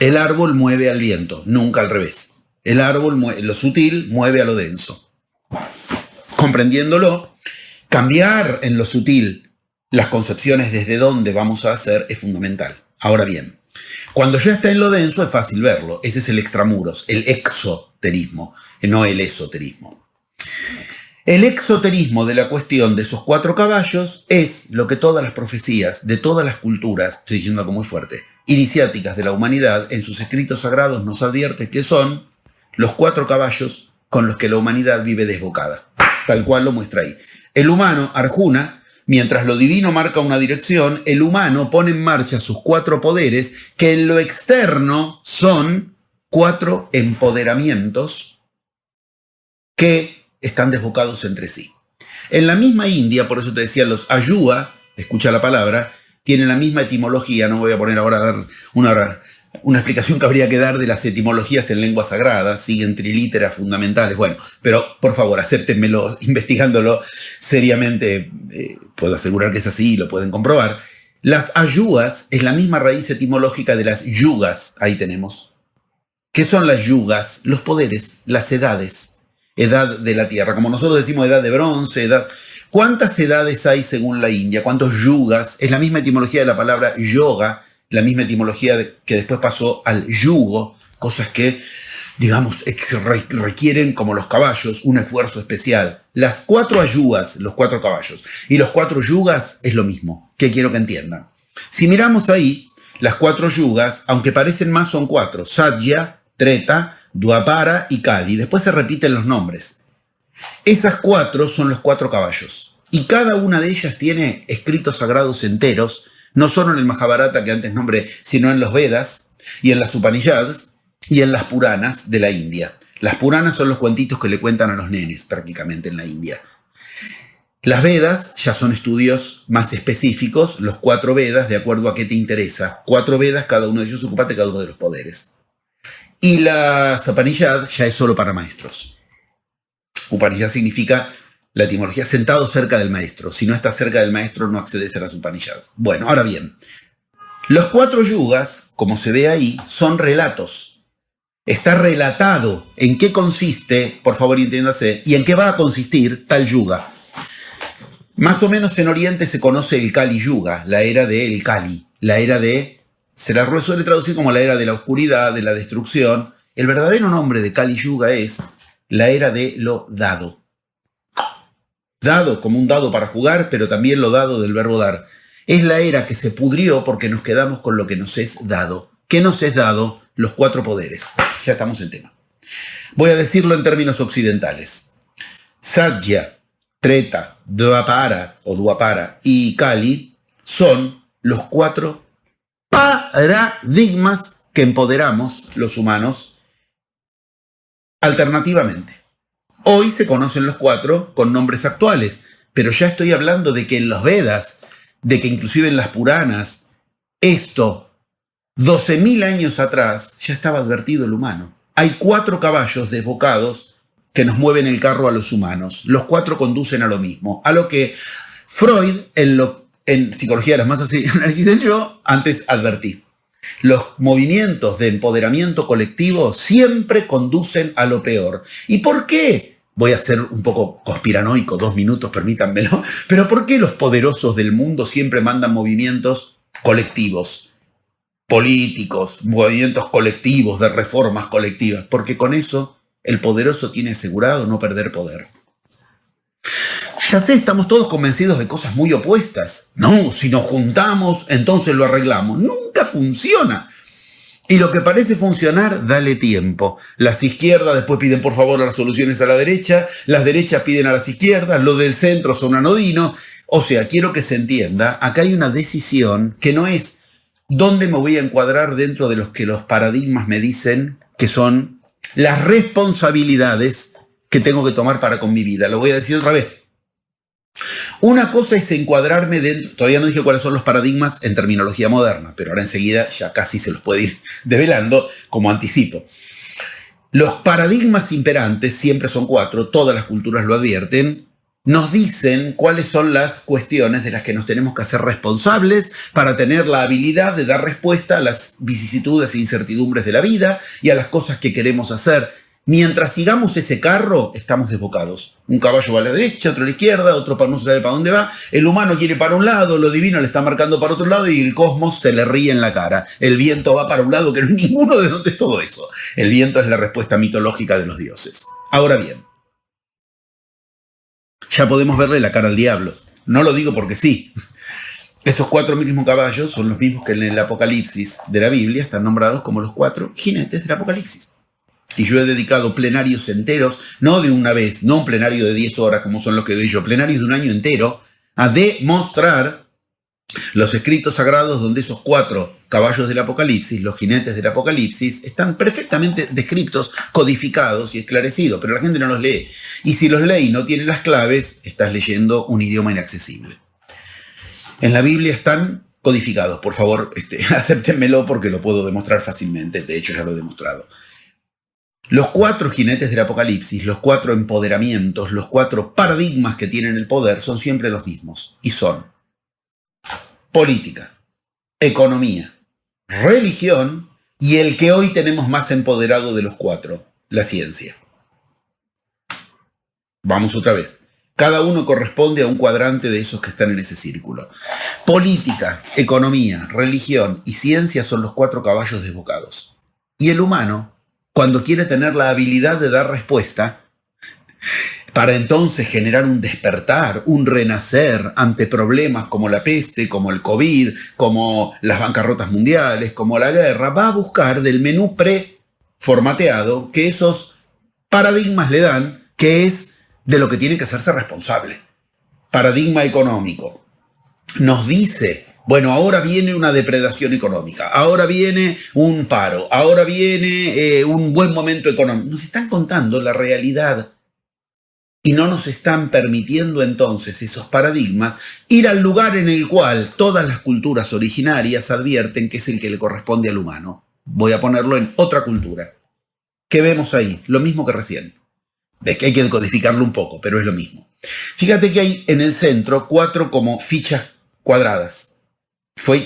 El árbol mueve al viento, nunca al revés. El árbol, lo sutil, mueve a lo denso. Comprendiéndolo, cambiar en lo sutil las concepciones desde dónde vamos a hacer es fundamental. Ahora bien, cuando ya está en lo denso es fácil verlo. Ese es el extramuros, el exoterismo, no el esoterismo. El exoterismo de la cuestión de esos 4 caballos es lo que todas las profecías de todas las culturas, estoy diciendo algo muy fuerte, iniciáticas de la humanidad en sus escritos sagrados nos advierte que son los 4 caballos con los que la humanidad vive desbocada, tal cual lo muestra ahí. El humano, Arjuna, mientras lo divino marca una dirección, el humano pone en marcha sus 4 poderes que en lo externo son 4 empoderamientos que están desbocados entre sí. En la misma India, por eso te decía, los ayuda, escucha la palabra, tienen la misma etimología. No voy a poner ahora a dar una explicación que habría que dar de las etimologías en lenguas sagradas, siguen trilíteras fundamentales. Bueno, pero por favor, acéptenmelo investigándolo seriamente. Puedo asegurar que es así y lo pueden comprobar. Las ayudas es la misma raíz etimológica de las yugas. Ahí tenemos. ¿Qué son las yugas? Los poderes, las edades. Edad de la tierra, como nosotros decimos edad de bronce, edad... ¿Cuántas edades hay según la India? ¿Cuántos yugas? Es la misma etimología de la palabra yoga, la misma etimología que después pasó al yugo, cosas que, digamos, requieren, como los caballos, un esfuerzo especial. Las 4 ayudas, los 4 caballos, y los 4 yugas es lo mismo. ¿Qué quiero que entiendan? Si miramos ahí, las 4 yugas, aunque parecen más, son 4. Satya, Treta, Dwapara y Kali. Después se repiten los nombres. Esas 4 son los 4 caballos. Y cada una de ellas tiene escritos sagrados enteros, no solo en el Mahabharata, que antes nombré, sino en los Vedas, y en las Upanishads, y en las Puranas de la India. Las Puranas son los cuentitos que le cuentan a los nenes, prácticamente, en la India. Las Vedas ya son estudios más específicos, los 4 Vedas, de acuerdo a qué te interesa. 4 Vedas, cada uno de ellos ocupate cada uno de los poderes. Y la Upanishad ya es solo para maestros. Upanishad significa, la etimología, sentado cerca del maestro. Si no estás cerca del maestro, no accedes a las Upanishads. Bueno, ahora bien, los 4 yugas, como se ve ahí, son relatos. Está relatado en qué consiste, por favor entiéndase, y en qué va a consistir tal yuga. Más o menos en Oriente se conoce el Kali Yuga, la era del Kali, la era de... Se la suele traducir como la era de la oscuridad, de la destrucción. El verdadero nombre de Kali Yuga es la era de lo dado. Dado como un dado para jugar, pero también lo dado del verbo dar. Es la era que se pudrió porque nos quedamos con lo que nos es dado. ¿Qué nos es dado? Los 4 poderes. Ya estamos en tema. Voy a decirlo en términos occidentales. Satya, Treta, Dwapara o Dwapara y Kali son los 4 paradigmas que empoderamos los humanos alternativamente. Hoy se conocen los 4 con nombres actuales, pero ya estoy hablando de que en los Vedas, de que inclusive en las Puranas, esto, 12.000 años atrás, ya estaba advertido el humano. Hay 4 caballos desbocados que nos mueven el carro a los humanos. Los 4 conducen a lo mismo, a lo que Freud, en Psicología de las Masas y Análisis del Yo, antes advertí. Los movimientos de empoderamiento colectivo siempre conducen a lo peor. ¿Y por qué? Voy a ser un poco conspiranoico, 2 minutos, permítanmelo. Pero ¿por qué los poderosos del mundo siempre mandan movimientos colectivos? Políticos, movimientos colectivos, de reformas colectivas. Porque con eso el poderoso tiene asegurado no perder poder. Ya sé, estamos todos convencidos de cosas muy opuestas. No, si nos juntamos, entonces lo arreglamos. Nunca funciona. Y lo que parece funcionar, dale tiempo. Las izquierdas después piden por favor las soluciones a la derecha, las derechas piden a las izquierdas, los del centro son anodinos. O sea, quiero que se entienda, acá hay una decisión que no es dónde me voy a encuadrar dentro de los que los paradigmas me dicen que son las responsabilidades que tengo que tomar para con mi vida. Lo voy a decir otra vez. Una cosa es encuadrarme dentro, todavía no dije cuáles son los paradigmas en terminología moderna, pero ahora enseguida ya casi se los puede ir develando como anticipo. Los paradigmas imperantes, siempre son 4, todas las culturas lo advierten, nos dicen cuáles son las cuestiones de las que nos tenemos que hacer responsables para tener la habilidad de dar respuesta a las vicisitudes e incertidumbres de la vida y a las cosas que queremos hacer. Mientras sigamos ese carro, estamos desbocados. Un caballo va a la derecha, otro a la izquierda, otro no sabe para dónde va. El humano quiere para un lado, lo divino le está marcando para otro lado y el cosmos se le ríe en la cara. El viento va para un lado, que no hay ninguno de dónde es todo eso. El viento es la respuesta mitológica de los dioses. Ahora bien, Ya podemos verle la cara al diablo. No lo digo porque sí. Esos 4 mismos caballos son los mismos que en el Apocalipsis de la Biblia están nombrados como los 4 jinetes del Apocalipsis. Y yo he dedicado plenarios enteros, no de una vez, no un plenario de 10 horas como son los que doy yo, plenarios de un año entero, a demostrar los escritos sagrados donde esos 4 caballos del Apocalipsis, los jinetes del Apocalipsis, están perfectamente descritos, codificados y esclarecidos, pero la gente no los lee. Y si los lee y no tiene las claves, estás leyendo un idioma inaccesible. En la Biblia están codificados, por favor, acéptenmelo porque lo puedo demostrar fácilmente, de hecho ya lo he demostrado. Los 4 jinetes del Apocalipsis, los 4 empoderamientos, los 4 paradigmas que tienen el poder son siempre los mismos, y son política, economía, religión y el que hoy tenemos más empoderado de los 4, la ciencia. Vamos otra vez. Cada uno corresponde a un cuadrante de esos que están en ese círculo. Política, economía, religión y ciencia son los 4 caballos desbocados. Y el humano, cuando quiere tener la habilidad de dar respuesta, para entonces generar un despertar, un renacer ante problemas como la peste, como el COVID, como las bancarrotas mundiales, como la guerra, va a buscar del menú preformateado que esos paradigmas le dan, que es de lo que tiene que hacerse responsable. Paradigma económico. Nos dice, bueno, ahora viene una depredación económica, ahora viene un paro, ahora viene un buen momento económico. Nos están contando la realidad. Y no nos están permitiendo entonces esos paradigmas ir al lugar en el cual todas las culturas originarias advierten que es el que le corresponde al humano. Voy a ponerlo en otra cultura. ¿Qué vemos ahí? Lo mismo que recién. Es que hay que decodificarlo un poco, pero es lo mismo. Fíjate que hay en el centro 4 como fichas cuadradas.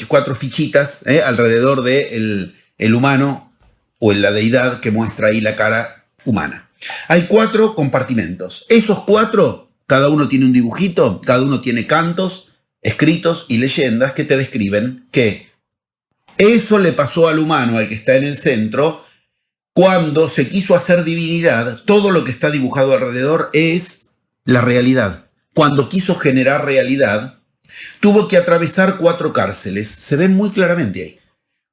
4 fichitas alrededor del humano o en la deidad que muestra ahí la cara humana. Hay 4 compartimentos. Esos 4, cada uno tiene un dibujito, cada uno tiene cantos, escritos y leyendas que te describen que eso le pasó al humano, al que está en el centro, cuando se quiso hacer divinidad. Todo lo que está dibujado alrededor es la realidad. Cuando quiso generar realidad, tuvo que atravesar 4 cárceles. Se ven muy claramente ahí.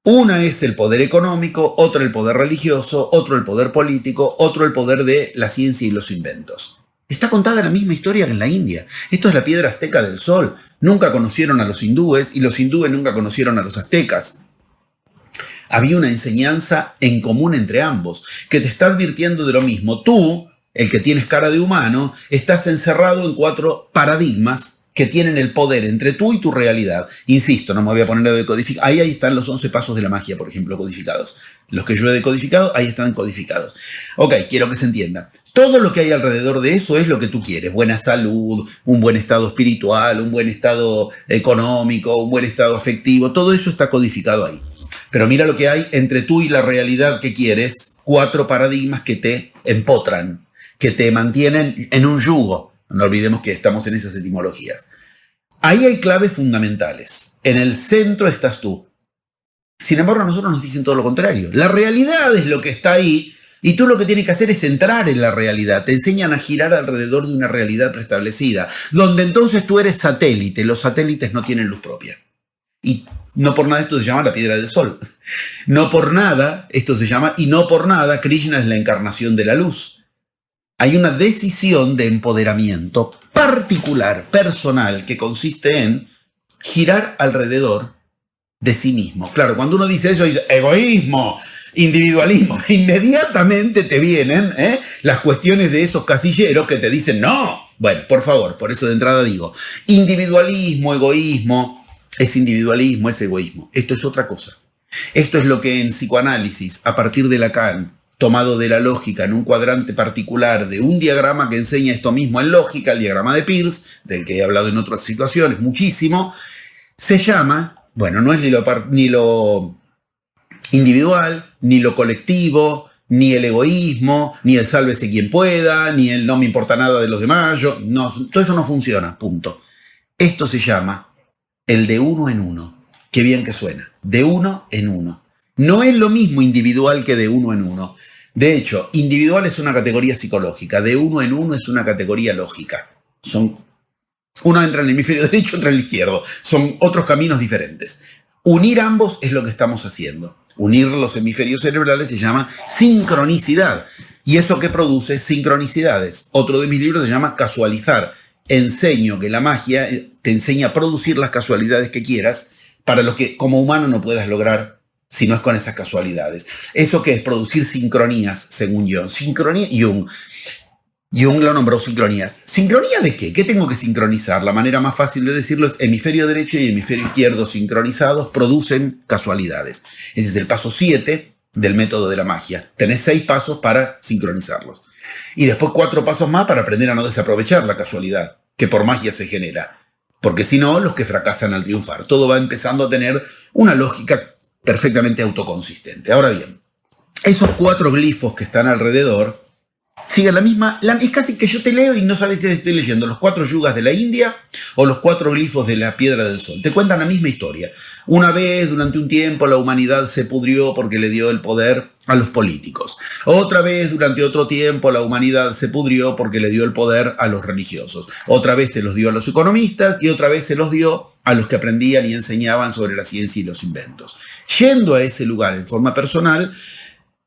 Una es el poder económico, otra el poder religioso, otro el poder político, otro el poder de la ciencia y los inventos. Está contada la misma historia que en la India. Esto es la piedra azteca del sol. Nunca conocieron a los hindúes y los hindúes nunca conocieron a los aztecas. Había una enseñanza en común entre ambos, que te está advirtiendo de lo mismo. Tú, el que tienes cara de humano, estás encerrado en 4 paradigmas que tienen el poder entre tú y tu realidad. Insisto, no me voy a poner a decodificar. Ahí están los 11 pasos de la magia, por ejemplo, codificados. Los que yo he decodificado, ahí están codificados. Ok, quiero que se entienda. Todo lo que hay alrededor de eso es lo que tú quieres. Buena salud, un buen estado espiritual, un buen estado económico, un buen estado afectivo. Todo eso está codificado ahí. Pero mira lo que hay entre tú y la realidad que quieres. 4 paradigmas que te empotran, que te mantienen en un yugo. No olvidemos que estamos en esas etimologías. Ahí hay claves fundamentales. En el centro estás tú. Sin embargo, a nosotros nos dicen todo lo contrario. La realidad es lo que está ahí y tú lo que tienes que hacer es entrar en la realidad. Te enseñan a girar alrededor de una realidad preestablecida, donde entonces tú eres satélite. Los satélites no tienen luz propia. Y no por nada esto se llama la piedra del sol. No por nada esto se llama, y no por nada Krishna es la encarnación de la luz. Hay una decisión de empoderamiento particular, personal, que consiste en girar alrededor de sí mismo. Claro, cuando uno dice eso, dice egoísmo, individualismo, inmediatamente te vienen las cuestiones de esos casilleros que te dicen no. Bueno, por favor, por eso de entrada digo, individualismo, egoísmo, es individualismo, es egoísmo. Esto es otra cosa. Esto es lo que en psicoanálisis, a partir de Lacan, tomado de la lógica en un cuadrante particular de un diagrama que enseña esto mismo en lógica, el diagrama de Peirce, del que he hablado en otras situaciones muchísimo, se llama, bueno, no es ni lo individual, ni lo colectivo, ni el egoísmo, ni el sálvese quien pueda, ni el no me importa nada de los demás, no, todo eso no funciona, punto. Esto se llama el de uno en uno. Qué bien que suena, de uno en uno. No es lo mismo individual que de uno en uno. De hecho, individual es una categoría psicológica, de uno en uno es una categoría lógica. Uno entra en el hemisferio derecho, otra en el izquierdo. Son otros caminos diferentes. Unir ambos es lo que estamos haciendo. Unir los hemisferios cerebrales se llama sincronicidad. ¿Y eso qué produce? Sincronicidades. Otro de mis libros se llama Casualizar. Enseño que la magia te enseña a producir las casualidades que quieras para lo que como humano no puedas lograr si no es con esas casualidades. ¿Eso qué es? Producir sincronías, según Jung. Sincronía, Jung lo nombró sincronías. ¿Sincronía de qué? ¿Qué tengo que sincronizar? La manera más fácil de decirlo es hemisferio derecho y hemisferio izquierdo sincronizados producen casualidades. Ese es el paso 7 del método de la magia. Tenés 6 pasos para sincronizarlos. Y después 4 pasos más para aprender a no desaprovechar la casualidad que por magia se genera. Porque si no, los que fracasan al triunfar. Todo va empezando a tener una lógica perfectamente autoconsistente. Ahora bien, esos 4 glifos que están alrededor siguen la misma. Es casi que yo te leo y no sabes si estoy leyendo los 4 yugas de la India o los 4 glifos de la Piedra del Sol. Te cuentan la misma historia. Una vez, durante un tiempo, la humanidad se pudrió porque le dio el poder a los políticos. Otra vez, durante otro tiempo, la humanidad se pudrió porque le dio el poder a los religiosos. Otra vez se los dio a los economistas y otra vez se los dio a los que aprendían y enseñaban sobre la ciencia y los inventos. Yendo a ese lugar en forma personal,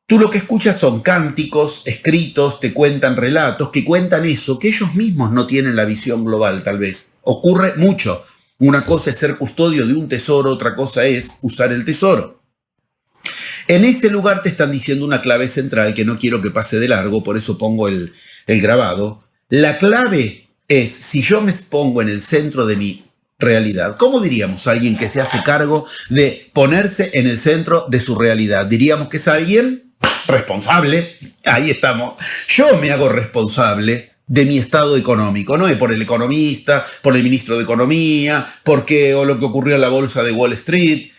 tú lo que escuchas son cánticos, escritos, te cuentan relatos que cuentan eso, que ellos mismos no tienen la visión global tal vez. Ocurre mucho. Una cosa es ser custodio de un tesoro, otra cosa es usar el tesoro. En ese lugar te están diciendo una clave central que no quiero que pase de largo, por eso pongo el grabado. La clave es, si yo me pongo en el centro de mi realidad, ¿cómo diríamos a alguien que se hace cargo de ponerse en el centro de su realidad? Diríamos que es alguien responsable. Ahí estamos. Yo me hago responsable de mi estado económico, no es por el economista, por el ministro de Economía, o lo que ocurrió en la bolsa de Wall Street.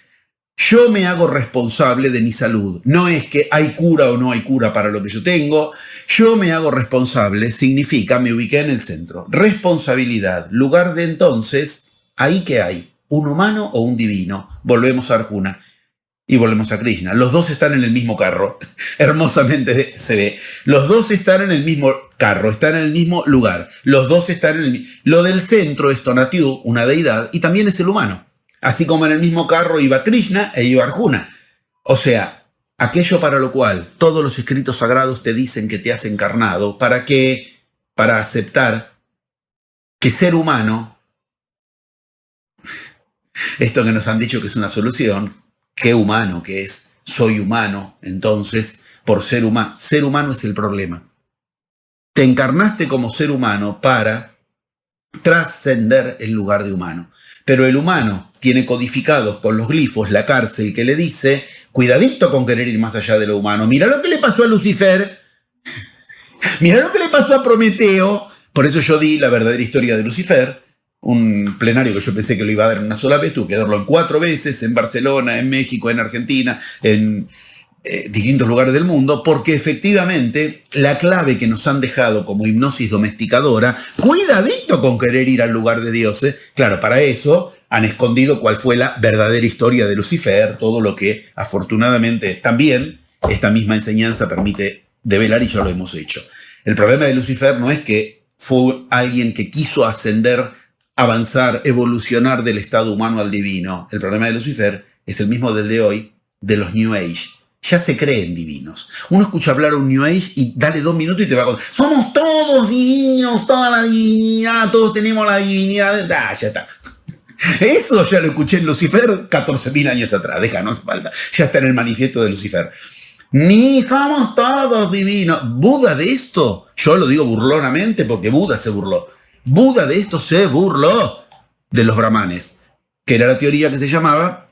Yo me hago responsable de mi salud. No es que hay cura o no hay cura para lo que yo tengo. Yo me hago responsable, significa me ubiqué en el centro. Responsabilidad, lugar de entonces, ¿ahí qué hay? ¿Un humano o un divino? Volvemos a Arjuna y volvemos a Krishna. Los dos están en el mismo carro. Hermosamente se ve. Los dos están en el mismo carro, están en el mismo lugar. Los dos están en el mismo. Lo del centro es Tonatiuh, una deidad, y también es el humano. Así como en el mismo carro iba Krishna e iba Arjuna. O sea, aquello para lo cual todos los escritos sagrados te dicen que te has encarnado, ¿para qué? Para aceptar que ser humano, esto que nos han dicho que es una solución, ¿qué humano que es? Soy humano, entonces, por ser humano es el problema. Te encarnaste como ser humano para trascender el lugar de humano. Pero el humano tiene codificados con los glifos la cárcel que le dice, cuidadito con querer ir más allá de lo humano. Mira lo que le pasó a Lucifer. Mira lo que le pasó a Prometeo. Por eso yo di la verdadera historia de Lucifer, un plenario que yo pensé que lo iba a dar en una sola vez, tuve que darlo en 4 veces, en Barcelona, en México, en Argentina, en distintos lugares del mundo, porque efectivamente la clave que nos han dejado como hipnosis domesticadora, cuidadito con querer ir al lugar de Dios. Claro, para eso han escondido cuál fue la verdadera historia de Lucifer, todo lo que afortunadamente también esta misma enseñanza permite develar y ya lo hemos hecho. El problema de Lucifer no es que fue alguien que quiso ascender, avanzar, evolucionar del estado humano al divino. El problema de Lucifer es el mismo del de hoy, de los New Age. Ya se creen divinos. Uno escucha hablar a un New Age y dale 2 minutos y te va a contar, somos todos divinos, toda la divinidad, todos tenemos la divinidad. Ya está. Eso ya lo escuché en Lucifer 14.000 años atrás. No hace falta. Ya está en el manifiesto de Lucifer. Ni somos todos divinos. Buda de esto, yo lo digo burlonamente porque Buda se burló. Buda de esto se burló de los brahmanes, que era la teoría que se llamaba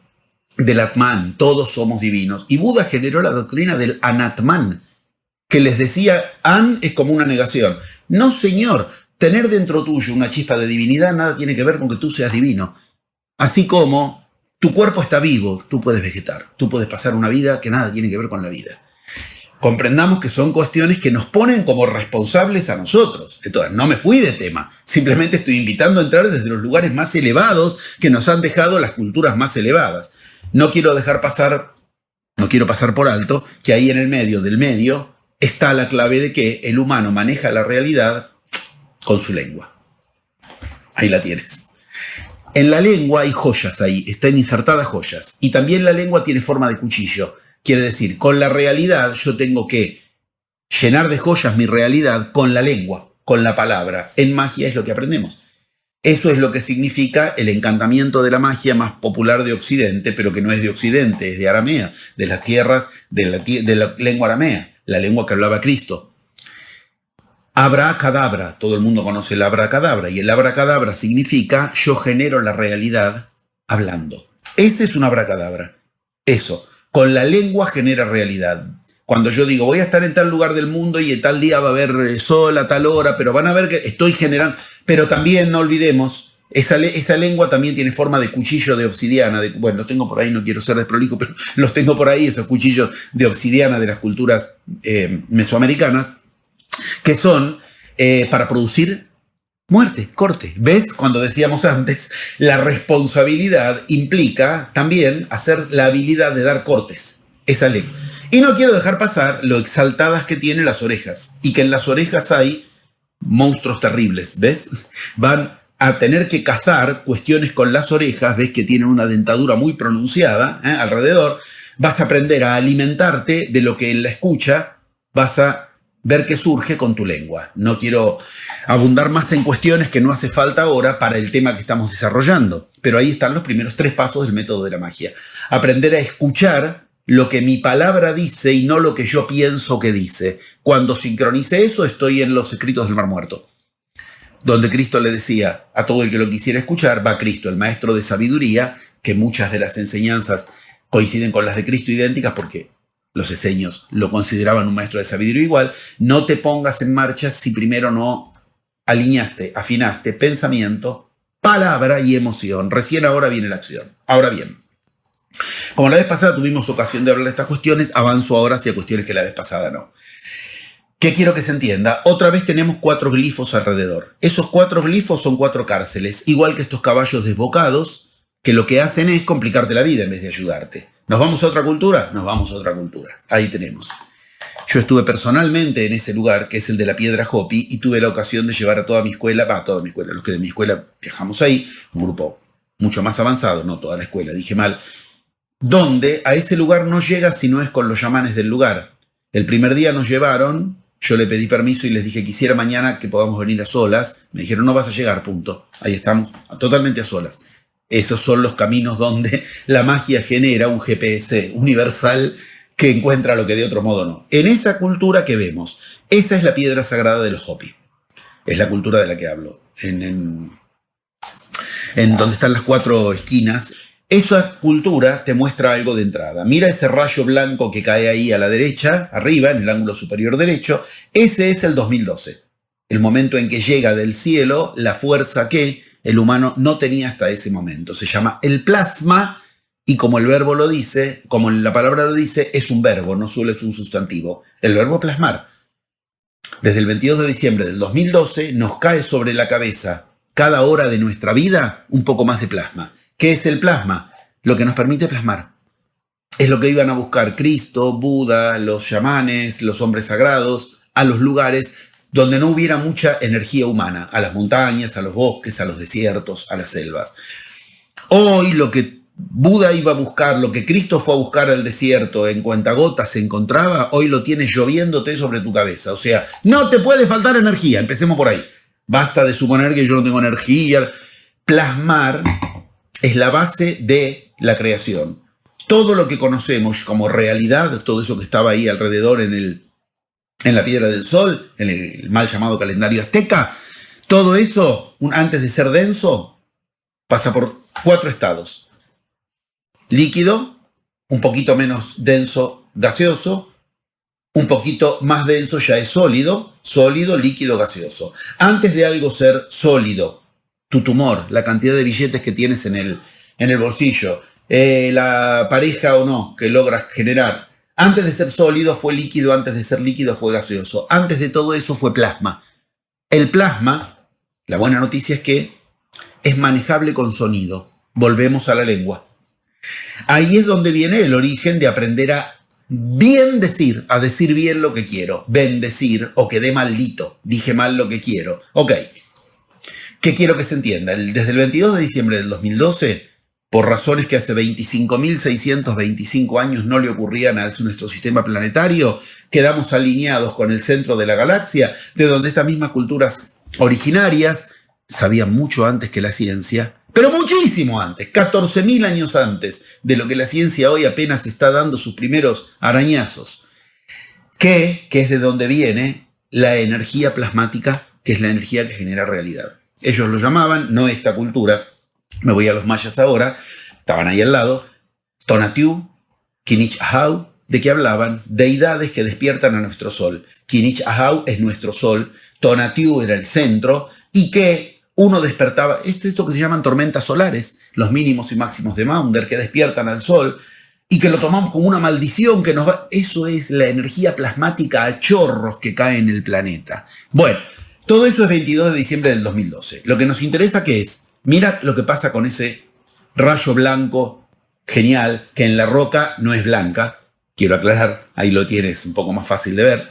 del Atman, todos somos divinos. Y Buda generó la doctrina del Anatman, que les decía, An es como una negación. No, señor, tener dentro tuyo una chispa de divinidad nada tiene que ver con que tú seas divino. Así como tu cuerpo está vivo, tú puedes vegetar, tú puedes pasar una vida que nada tiene que ver con la vida. Comprendamos que son cuestiones que nos ponen como responsables a nosotros. Entonces, no me fui de tema, simplemente estoy invitando a entrar desde los lugares más elevados que nos han dejado las culturas más elevadas. No quiero pasar por alto que ahí en el medio del medio está la clave de que el humano maneja la realidad con su lengua. Ahí la tienes. En la lengua hay joyas ahí, están insertadas joyas. Y también la lengua tiene forma de cuchillo. Quiere decir, con la realidad yo tengo que llenar de joyas mi realidad con la lengua, con la palabra. En magia es lo que aprendemos. Eso es lo que significa el encantamiento de la magia más popular de Occidente, pero que no es de Occidente, es de Aramea, de las tierras de la lengua aramea, la lengua que hablaba Cristo. Abracadabra, todo el mundo conoce el abracadabra, y el abracadabra significa yo genero la realidad hablando. Ese es un abracadabra. Eso, con la lengua genera realidad. Cuando yo digo voy a estar en tal lugar del mundo y en tal día va a haber sol a tal hora, pero van a ver que estoy generando. Pero también no olvidemos, esa lengua también tiene forma de cuchillo de obsidiana. Bueno, los tengo por ahí, no quiero ser desprolijo, pero los tengo por ahí, esos cuchillos de obsidiana de las culturas mesoamericanas, que son para producir muerte, corte. ¿Ves? Cuando decíamos antes, la responsabilidad implica también hacer la habilidad de dar cortes, esa lengua. Y no quiero dejar pasar lo exaltadas que tienen las orejas, y que en las orejas hay monstruos terribles, ¿ves? Van a tener que cazar cuestiones con las orejas, ves que tienen una dentadura muy pronunciada alrededor, vas a aprender a alimentarte de lo que en la escucha vas a ver que surge con tu lengua. No quiero abundar más en cuestiones que no hace falta ahora para el tema que estamos desarrollando, pero ahí están los primeros 3 pasos del método de la magia. Aprender a escuchar lo que mi palabra dice y no lo que yo pienso que dice. Cuando sincronice eso, estoy en los escritos del Mar Muerto, donde Cristo le decía a todo el que lo quisiera escuchar, va Cristo, el maestro de sabiduría, que muchas de las enseñanzas coinciden con las de Cristo idénticas porque los esenios lo consideraban un maestro de sabiduría igual. No te pongas en marcha si primero no alineaste, afinaste pensamiento, palabra y emoción. Recién ahora viene la acción. Ahora bien, como la vez pasada tuvimos ocasión de hablar de estas cuestiones, avanzo ahora hacia cuestiones que la vez pasada no. ¿Qué quiero que se entienda? Otra vez tenemos 4 glifos alrededor. Esos 4 glifos son 4 cárceles, igual que estos caballos desbocados, que lo que hacen es complicarte la vida en vez de ayudarte. ¿Nos vamos a otra cultura? Nos vamos a otra cultura. Ahí tenemos. Yo estuve personalmente en ese lugar, que es el de la Piedra Hopi, y tuve la ocasión de llevar a toda mi escuela, los que de mi escuela viajamos ahí, un grupo mucho más avanzado, no toda la escuela, dije mal, donde a ese lugar no llegas si no es con los chamanes del lugar. El primer día nos llevaron, yo le pedí permiso y les dije quisiera mañana que podamos venir a solas. Me dijeron no vas a llegar, punto. Ahí estamos, totalmente a solas. Esos son los caminos donde la magia genera un GPS universal que encuentra lo que de otro modo no. En esa cultura que vemos, esa es la piedra sagrada de los Hopi. Es la cultura de la que hablo. En donde están las 4 esquinas. Esa cultura te muestra algo de entrada. Mira ese rayo blanco que cae ahí a la derecha, arriba, en el ángulo superior derecho. Ese es el 2012. El momento en que llega del cielo la fuerza que el humano no tenía hasta ese momento. Se llama el plasma y como el verbo lo dice, como la palabra lo dice, es un verbo, no solo es un sustantivo. El verbo plasmar. Desde el 22 de diciembre del 2012 nos cae sobre la cabeza cada hora de nuestra vida un poco más de plasma. ¿Qué es el plasma? Lo que nos permite plasmar. Es lo que iban a buscar Cristo, Buda, los chamanes, los hombres sagrados, a los lugares donde no hubiera mucha energía humana, a las montañas, a los bosques, a los desiertos, a las selvas. Hoy lo que Buda iba a buscar, lo que Cristo fue a buscar al desierto, en cuentagotas se encontraba, hoy lo tienes lloviéndote sobre tu cabeza. O sea, no te puede faltar energía, empecemos por ahí. Basta de suponer que yo no tengo energía. Plasmar es la base de la creación. Todo lo que conocemos como realidad, todo eso que estaba ahí alrededor en la Piedra del Sol, en el mal llamado calendario azteca, todo eso, antes de ser denso, pasa por 4 estados. Líquido, un poquito menos denso, gaseoso, un poquito más denso ya es sólido, líquido, gaseoso. Antes de algo ser sólido, tu tumor, la cantidad de billetes que tienes en el bolsillo, la pareja o no que logras generar, antes de ser sólido fue líquido, antes de ser líquido fue gaseoso, antes de todo eso fue plasma. El plasma, la buena noticia es que es manejable con sonido. Volvemos a la lengua. Ahí es donde viene el origen de aprender a bien decir, a decir bien lo que quiero, bendecir o quedé maldito, dije mal lo que quiero. Ok, ¿Qué quiero que se entienda? Desde el 22 de diciembre del 2012, por razones que hace 25.625 años no le ocurrían a nuestro sistema planetario, quedamos alineados con el centro de la galaxia, de donde estas mismas culturas originarias sabían mucho antes que la ciencia, pero muchísimo antes, 14.000 años antes de lo que la ciencia hoy apenas está dando sus primeros arañazos, que es de donde viene la energía plasmática, que es la energía que genera realidad. Ellos lo llamaban, no esta cultura, me voy a los mayas ahora, estaban ahí al lado, Tonatiuh, Kinich Ahau, ¿de qué hablaban? Deidades que despiertan a nuestro sol. Kinich Ahau es nuestro sol, Tonatiuh era el centro, y que uno despertaba, esto que se llaman tormentas solares, los mínimos y máximos de Maunder, que despiertan al sol, y que lo tomamos como una maldición que nos va... Eso es la energía plasmática a chorros que cae en el planeta. Bueno, todo eso es 22 de diciembre del 2012. Lo que nos interesa, ¿qué es? Mira lo que pasa con ese rayo blanco genial, que en la roca no es blanca. Quiero aclarar, ahí lo tienes un poco más fácil de ver.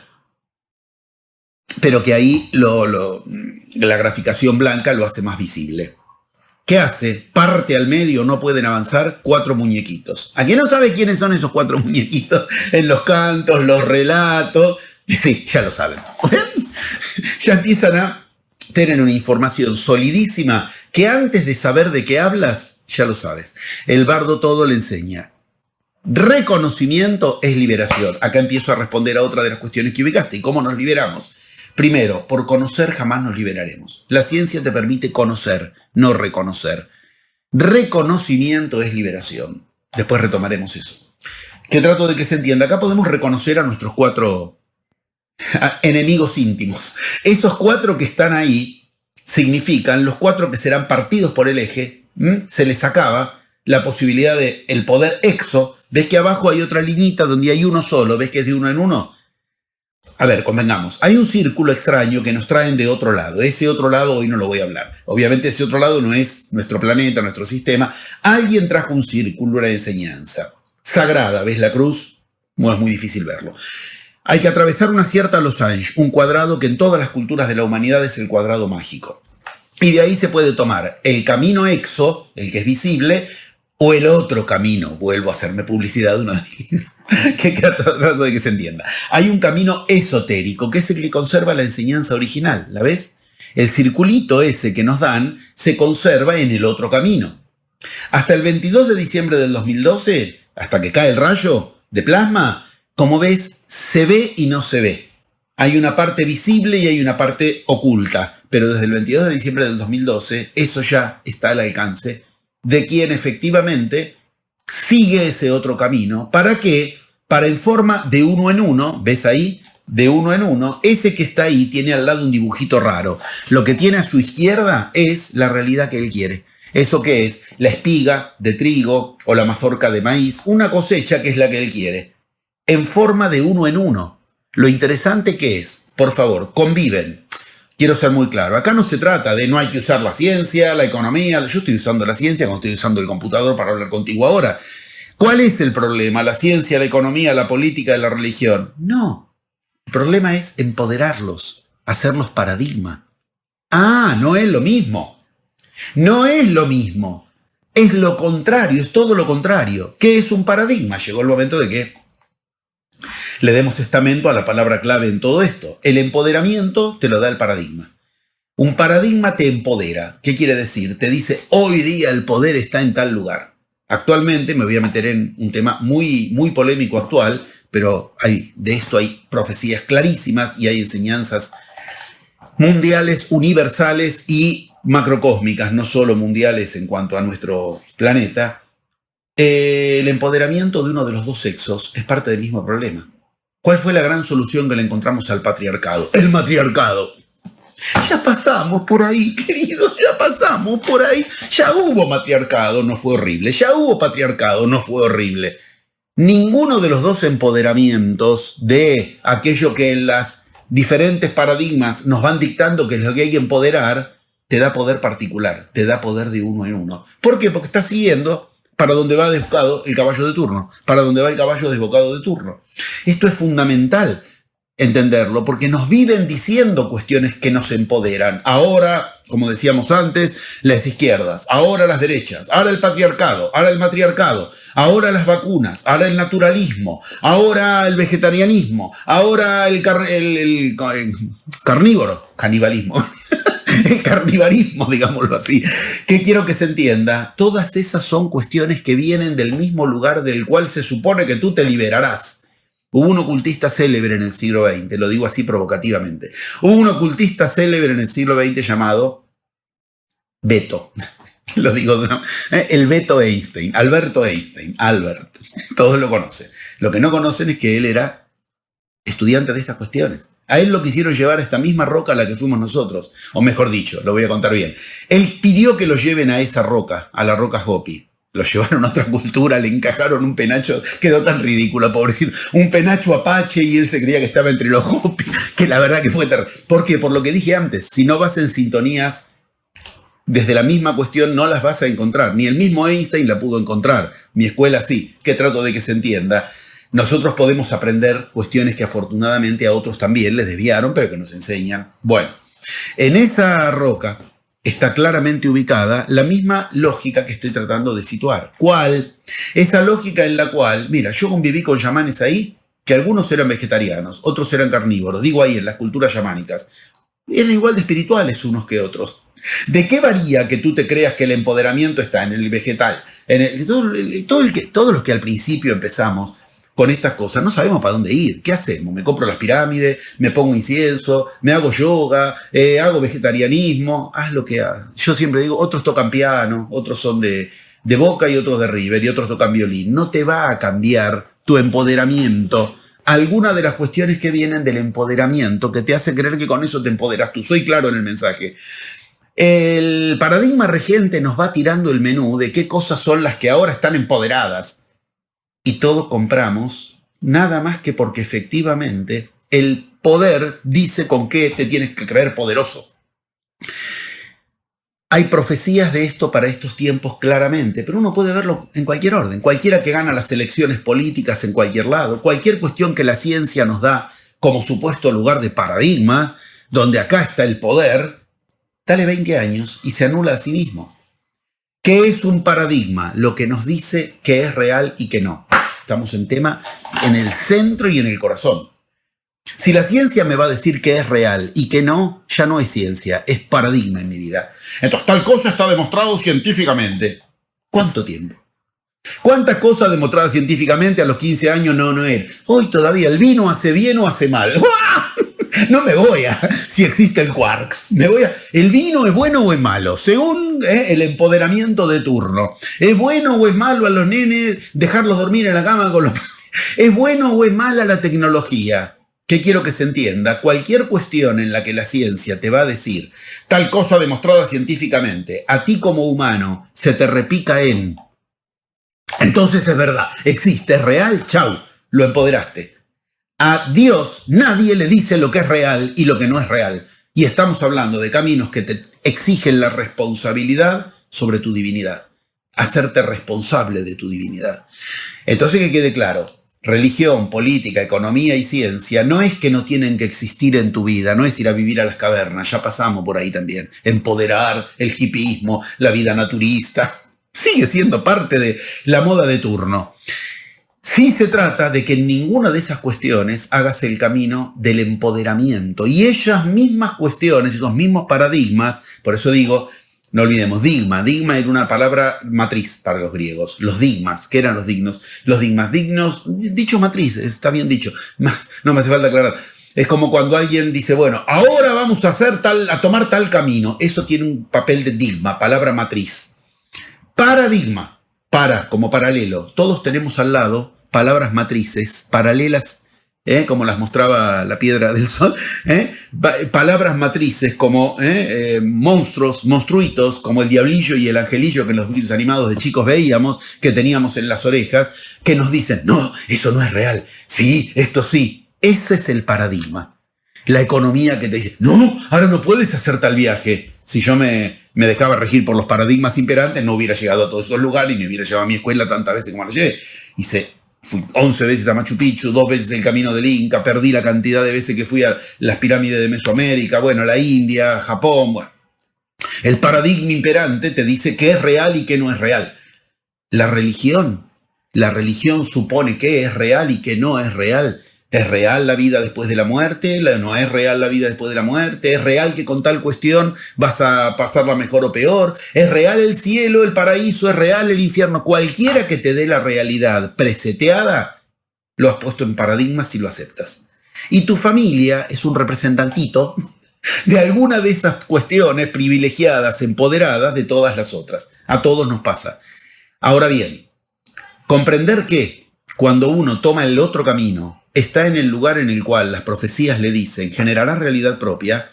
Pero que ahí la graficación blanca lo hace más visible. ¿Qué hace? Parte al medio, no pueden avanzar 4 muñequitos. ¿A quién no sabe quiénes son esos 4 muñequitos? En los cantos, los relatos. Sí, ya lo saben. Ya empiezan a tener una información solidísima que antes de saber de qué hablas, ya lo sabes. El bardo todo le enseña. Reconocimiento es liberación. Acá empiezo a responder a otra de las cuestiones que ubicaste. ¿Y cómo nos liberamos? Primero, por conocer jamás nos liberaremos. La ciencia te permite conocer, no reconocer. Reconocimiento es liberación. Después retomaremos eso. Que trato de que se entienda. Acá podemos reconocer a nuestros 4 enemigos íntimos. Esos 4 que están ahí significan los 4 que serán partidos por el eje. Se les acaba la posibilidad de el poder exo. ¿Ves que abajo hay otra liñita donde hay uno solo? ¿Ves que es de uno en uno? A ver, convengamos, hay un círculo extraño que nos traen de otro lado. Ese otro lado hoy no lo voy a hablar. Obviamente ese otro lado no es nuestro planeta, nuestro sistema. Alguien trajo un círculo, una enseñanza sagrada. ¿Ves la cruz? No es muy difícil verlo. Hay que atravesar una cierta losange, un cuadrado que en todas las culturas de la humanidad es el cuadrado mágico. Y de ahí se puede tomar el camino exo, el que es visible, o el otro camino. Vuelvo a hacerme publicidad de uno de que trato de que se entienda. Hay un camino esotérico, que es el que conserva la enseñanza original. ¿La ves? El circulito ese que nos dan se conserva en el otro camino. Hasta el 22 de diciembre del 2012, hasta que cae el rayo de plasma, como ves, se ve y no se ve. Hay una parte visible y hay una parte oculta. Pero desde el 22 de diciembre del 2012, eso ya está al alcance de quien efectivamente sigue ese otro camino. ¿Para qué? Para en forma de uno en uno, ¿ves ahí? De uno en uno, ese que está ahí tiene al lado un dibujito raro. Lo que tiene a su izquierda es la realidad que él quiere. ¿Eso qué es? La espiga de trigo o la mazorca de maíz, una cosecha que es la que él quiere. En forma de uno en uno. Lo interesante que es, por favor, conviven. Quiero ser muy claro, acá no se trata de no hay que usar la ciencia, la economía. Yo estoy usando la ciencia cuando estoy usando el computador para hablar contigo ahora. ¿Cuál es el problema? ¿La ciencia, la economía, la política, la religión? No. El problema es empoderarlos, hacerlos paradigma. Ah, no es lo mismo. No es lo mismo. Es lo contrario, es todo lo contrario. ¿Qué es un paradigma? Llegó el momento de que le demos estamento a la palabra clave en todo esto. El empoderamiento te lo da el paradigma. Un paradigma te empodera. ¿Qué quiere decir? Te dice, hoy día el poder está en tal lugar. Actualmente me voy a meter en un tema muy, muy polémico actual, pero de esto hay profecías clarísimas y hay enseñanzas mundiales, universales y macrocósmicas, no solo mundiales en cuanto a nuestro planeta. El empoderamiento de uno de los dos sexos es parte del mismo problema. ¿Cuál fue la gran solución que le encontramos al patriarcado? El matriarcado. Ya pasamos por ahí, queridos, ya pasamos por ahí. Ya hubo matriarcado, no fue horrible. Ya hubo patriarcado, no fue horrible. Ninguno de los dos empoderamientos de aquello que en las diferentes paradigmas nos van dictando que es lo que hay que empoderar, te da poder particular, te da poder de uno en uno. ¿Por qué? Porque estás siguiendo para donde va desbocado el caballo de turno, para donde va el caballo desbocado de turno. Esto es fundamental. entenderlo, porque nos viven diciendo cuestiones que nos empoderan. Ahora, como decíamos antes, las izquierdas, ahora las derechas, ahora el patriarcado, ahora el matriarcado, ahora las vacunas, ahora el naturalismo, ahora el vegetarianismo, ahora el carnívoro, canibalismo. El carnivarismo, digámoslo así. ¿Qué quiero que se entienda? Todas esas son cuestiones que vienen del mismo lugar del cual se supone que tú te liberarás. Hubo un ocultista célebre en el siglo XX, lo digo así provocativamente. Hubo un ocultista célebre en el siglo XX llamado Beto. Lo digo, ¿no? El Beto Einstein, Alberto Einstein, Albert. Todos lo conocen. Lo que no conocen es que él era estudiante de estas cuestiones. A él lo quisieron llevar a esta misma roca a la que fuimos nosotros. O mejor dicho, lo voy a contar bien. Él pidió que lo lleven a esa roca, a la roca Hopi. Lo llevaron a otra cultura, le encajaron un penacho, quedó tan ridículo, pobrecito. Un penacho apache y él se creía que estaba entre los Hopi, que la verdad que fue terrible. ¿Por qué? Por lo que dije antes, si no vas en sintonías desde la misma cuestión no las vas a encontrar. Ni el mismo Einstein la pudo encontrar. Mi escuela sí, que trato de que se entienda. Nosotros podemos aprender cuestiones que afortunadamente a otros también les desviaron, pero que nos enseñan. Bueno, en esa roca está claramente ubicada la misma lógica que estoy tratando de situar. ¿Cuál? Esa lógica en la cual, mira, yo conviví con chamanes ahí, que algunos eran vegetarianos, otros eran carnívoros, digo ahí en las culturas chamánicas. Eran igual de espirituales unos que otros. ¿De qué varía que tú te creas que el empoderamiento está en el vegetal? Todos los que al principio empezamos con estas cosas, no sabemos para dónde ir. ¿Qué hacemos? Me compro las pirámides, me pongo incienso, me hago yoga, hago vegetarianismo, haz lo que hagas. Yo siempre digo, otros tocan piano, otros son de Boca y otros de River y otros tocan violín. No te va a cambiar tu empoderamiento alguna de las cuestiones que vienen del empoderamiento que te hace creer que con eso te empoderas tú. Soy claro en el mensaje. El paradigma regente nos va tirando el menú de qué cosas son las que ahora están empoderadas. Y todos compramos nada más que porque efectivamente el poder dice con qué te tienes que creer poderoso. Hay profecías de esto para estos tiempos claramente, pero uno puede verlo en cualquier orden. Cualquiera que gana las elecciones políticas en cualquier lado, cualquier cuestión que la ciencia nos da como supuesto lugar de paradigma, donde acá está el poder, dale 20 años y se anula a sí mismo. ¿Qué es un paradigma? Lo que nos dice que es real y que no. Estamos en tema en el centro y en el corazón. Si la ciencia me va a decir que es real y que no, ya no es ciencia, es paradigma en mi vida. Entonces, tal cosa está demostrado científicamente. ¿Cuánto tiempo? ¿Cuántas cosas demostradas científicamente a los 15 años no era? Hoy todavía el vino hace bien o hace mal. No me voy a si existe el quarks. ¿El vino es bueno o es malo? Según el empoderamiento de turno. ¿Es bueno o es malo a los nenes dejarlos dormir en la cama con los... ¿Es bueno o es mala la tecnología? ¿Qué quiero que se entienda? Cualquier cuestión en la que la ciencia te va a decir tal cosa demostrada científicamente, a ti como humano se te repica en... Entonces es verdad, existe, es real, chau, lo empoderaste. A Dios nadie le dice lo que es real y lo que no es real. Y estamos hablando de caminos que te exigen la responsabilidad sobre tu divinidad. Hacerte responsable de tu divinidad. Entonces que quede claro, religión, política, economía y ciencia no es que no tienen que existir en tu vida, no es ir a vivir a las cavernas, ya pasamos por ahí también. Empoderar, el hipismo, la vida naturista, sigue siendo parte de la moda de turno. Sí se trata de que en ninguna de esas cuestiones hagas el camino del empoderamiento. Y esas mismas cuestiones, esos mismos paradigmas, por eso digo, no olvidemos, digma. Digma era una palabra matriz para los griegos. Los digmas, ¿qué eran los dignos? Los digmas, dignos, dicho matriz, está bien dicho. No me hace falta aclarar. Es como cuando alguien dice, bueno, ahora vamos a tomar tal camino. Eso tiene un papel de digma, palabra matriz. Paradigma, como paralelo. Todos tenemos al lado palabras matrices, paralelas, como las mostraba la piedra del sol, palabras matrices como monstruos, monstruitos, como el diablillo y el angelillo que en los dibujos animados de chicos veíamos, que teníamos en las orejas, que nos dicen, no, eso no es real, sí, esto sí. Ese es el paradigma. La economía que te dice, no, ahora no puedes hacer tal viaje. Si yo me dejaba regir por los paradigmas imperantes, no hubiera llegado a todos esos lugares y no hubiera llevado a mi escuela tantas veces como la llevé. Y Fui 11 veces a Machu Picchu, 2 veces el Camino del Inca, perdí la cantidad de veces que fui a las pirámides de Mesoamérica, bueno, la India, Japón, bueno. El paradigma imperante te dice qué es real y qué no es real. La religión supone qué es real y qué no es real. ¿Es real la vida después de la muerte? ¿No es real la vida después de la muerte? ¿Es real que con tal cuestión vas a pasarla mejor o peor? ¿Es real el cielo, el paraíso? ¿Es real el infierno? Cualquiera que te dé la realidad preseteada, lo has puesto en paradigmas y lo aceptas. Y tu familia es un representantito de alguna de esas cuestiones privilegiadas, empoderadas de todas las otras. A todos nos pasa. Ahora bien, comprender que cuando uno toma el otro camino, está en el lugar en el cual las profecías le dicen generará realidad propia,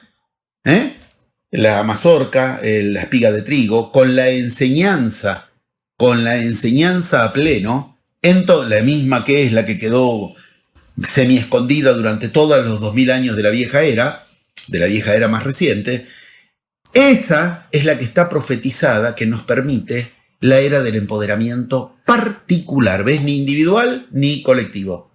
la mazorca, la espiga de trigo, con la enseñanza a pleno, la misma que es la que quedó semi escondida durante todos los 2000 años de la vieja era más reciente, esa es la que está profetizada, que nos permite la era del empoderamiento particular, ¿ves? Ni individual ni colectivo.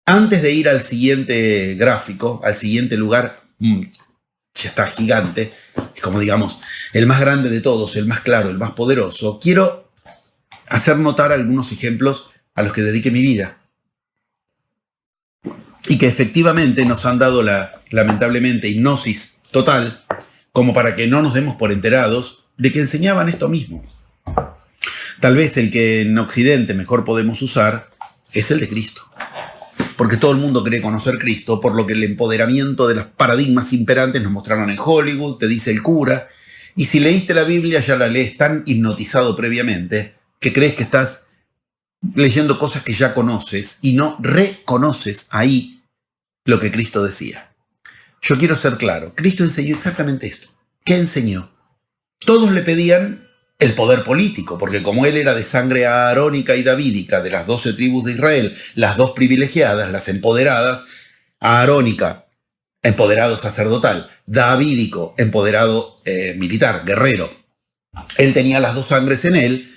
Antes de ir al siguiente gráfico, al siguiente lugar, ya está gigante, como digamos, el más grande de todos, el más claro, el más poderoso, quiero hacer notar algunos ejemplos a los que dediqué mi vida y que efectivamente nos han dado lamentablemente, hipnosis total, como para que no nos demos por enterados de que enseñaban esto mismo. Tal vez el que en Occidente mejor podemos usar es el de Cristo. Porque todo el mundo cree conocer Cristo, por lo que el empoderamiento de los paradigmas imperantes nos mostraron en Hollywood, te dice el cura, y si leíste la Biblia ya la lees tan hipnotizado previamente que crees que estás leyendo cosas que ya conoces y no reconoces ahí lo que Cristo decía. Yo quiero ser claro, Cristo enseñó exactamente esto. ¿Qué enseñó? Todos le pedían el poder político, porque como él era de sangre aarónica y davídica, de las 12 tribus de Israel, las dos privilegiadas, las empoderadas, aarónica, empoderado sacerdotal, davídico, empoderado militar, guerrero. Él tenía las dos sangres en él.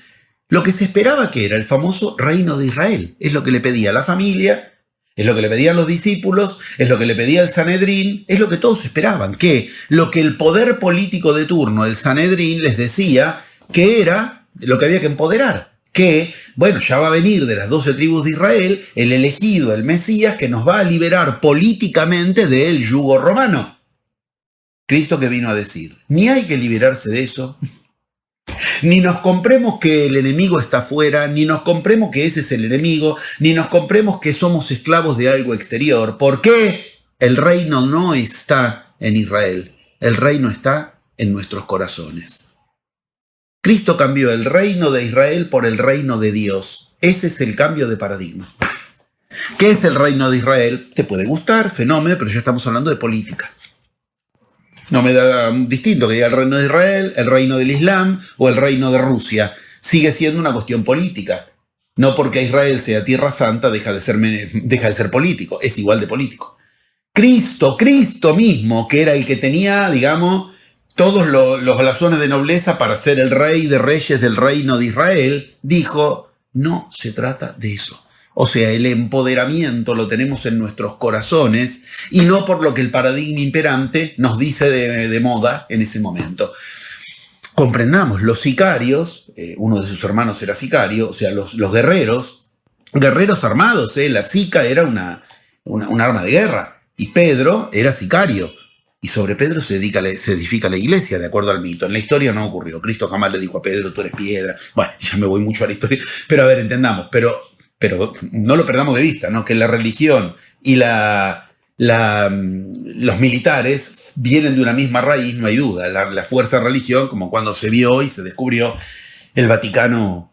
Lo que se esperaba que era el famoso reino de Israel. Es lo que le pedía la familia, es lo que le pedían los discípulos, es lo que le pedía el Sanedrín, es lo que todos esperaban. Que lo que el poder político de turno, el Sanedrín, les decía que era lo que había que empoderar. Que, bueno, ya va a venir de las 12 tribus de Israel el elegido, el Mesías, que nos va a liberar políticamente del yugo romano. Cristo que vino a decir, ni hay que liberarse de eso, ni nos compremos que el enemigo está afuera, ni nos compremos que ese es el enemigo, ni nos compremos que somos esclavos de algo exterior. ¿Por qué? El reino no está en Israel, el reino está en nuestros corazones. Cristo cambió el reino de Israel por el reino de Dios. Ese es el cambio de paradigma. ¿Qué es el reino de Israel? Te puede gustar, fenómeno, pero ya estamos hablando de política. No me da distinto que diga el reino de Israel, el reino del Islam o el reino de Rusia. Sigue siendo una cuestión política. No porque Israel sea tierra santa deja de ser político. Es igual de político. Cristo mismo, que era el que tenía, digamos, todos los blasones de nobleza para ser el rey de reyes del reino de Israel, dijo, no se trata de eso. O sea, el empoderamiento lo tenemos en nuestros corazones y no por lo que el paradigma imperante nos dice de moda en ese momento. Comprendamos, los sicarios, uno de sus hermanos era sicario, o sea, los guerreros armados, la sica era un arma de guerra y Pedro era sicario. Y sobre Pedro se edifica la iglesia, de acuerdo al mito. En la historia no ocurrió. Cristo jamás le dijo a Pedro, tú eres piedra. Bueno, ya me voy mucho a la historia. Pero a ver, entendamos. Pero no lo perdamos de vista, ¿no? Que la religión y los militares vienen de una misma raíz, no hay duda. La fuerza religión, como cuando se vio y se descubrió el Vaticano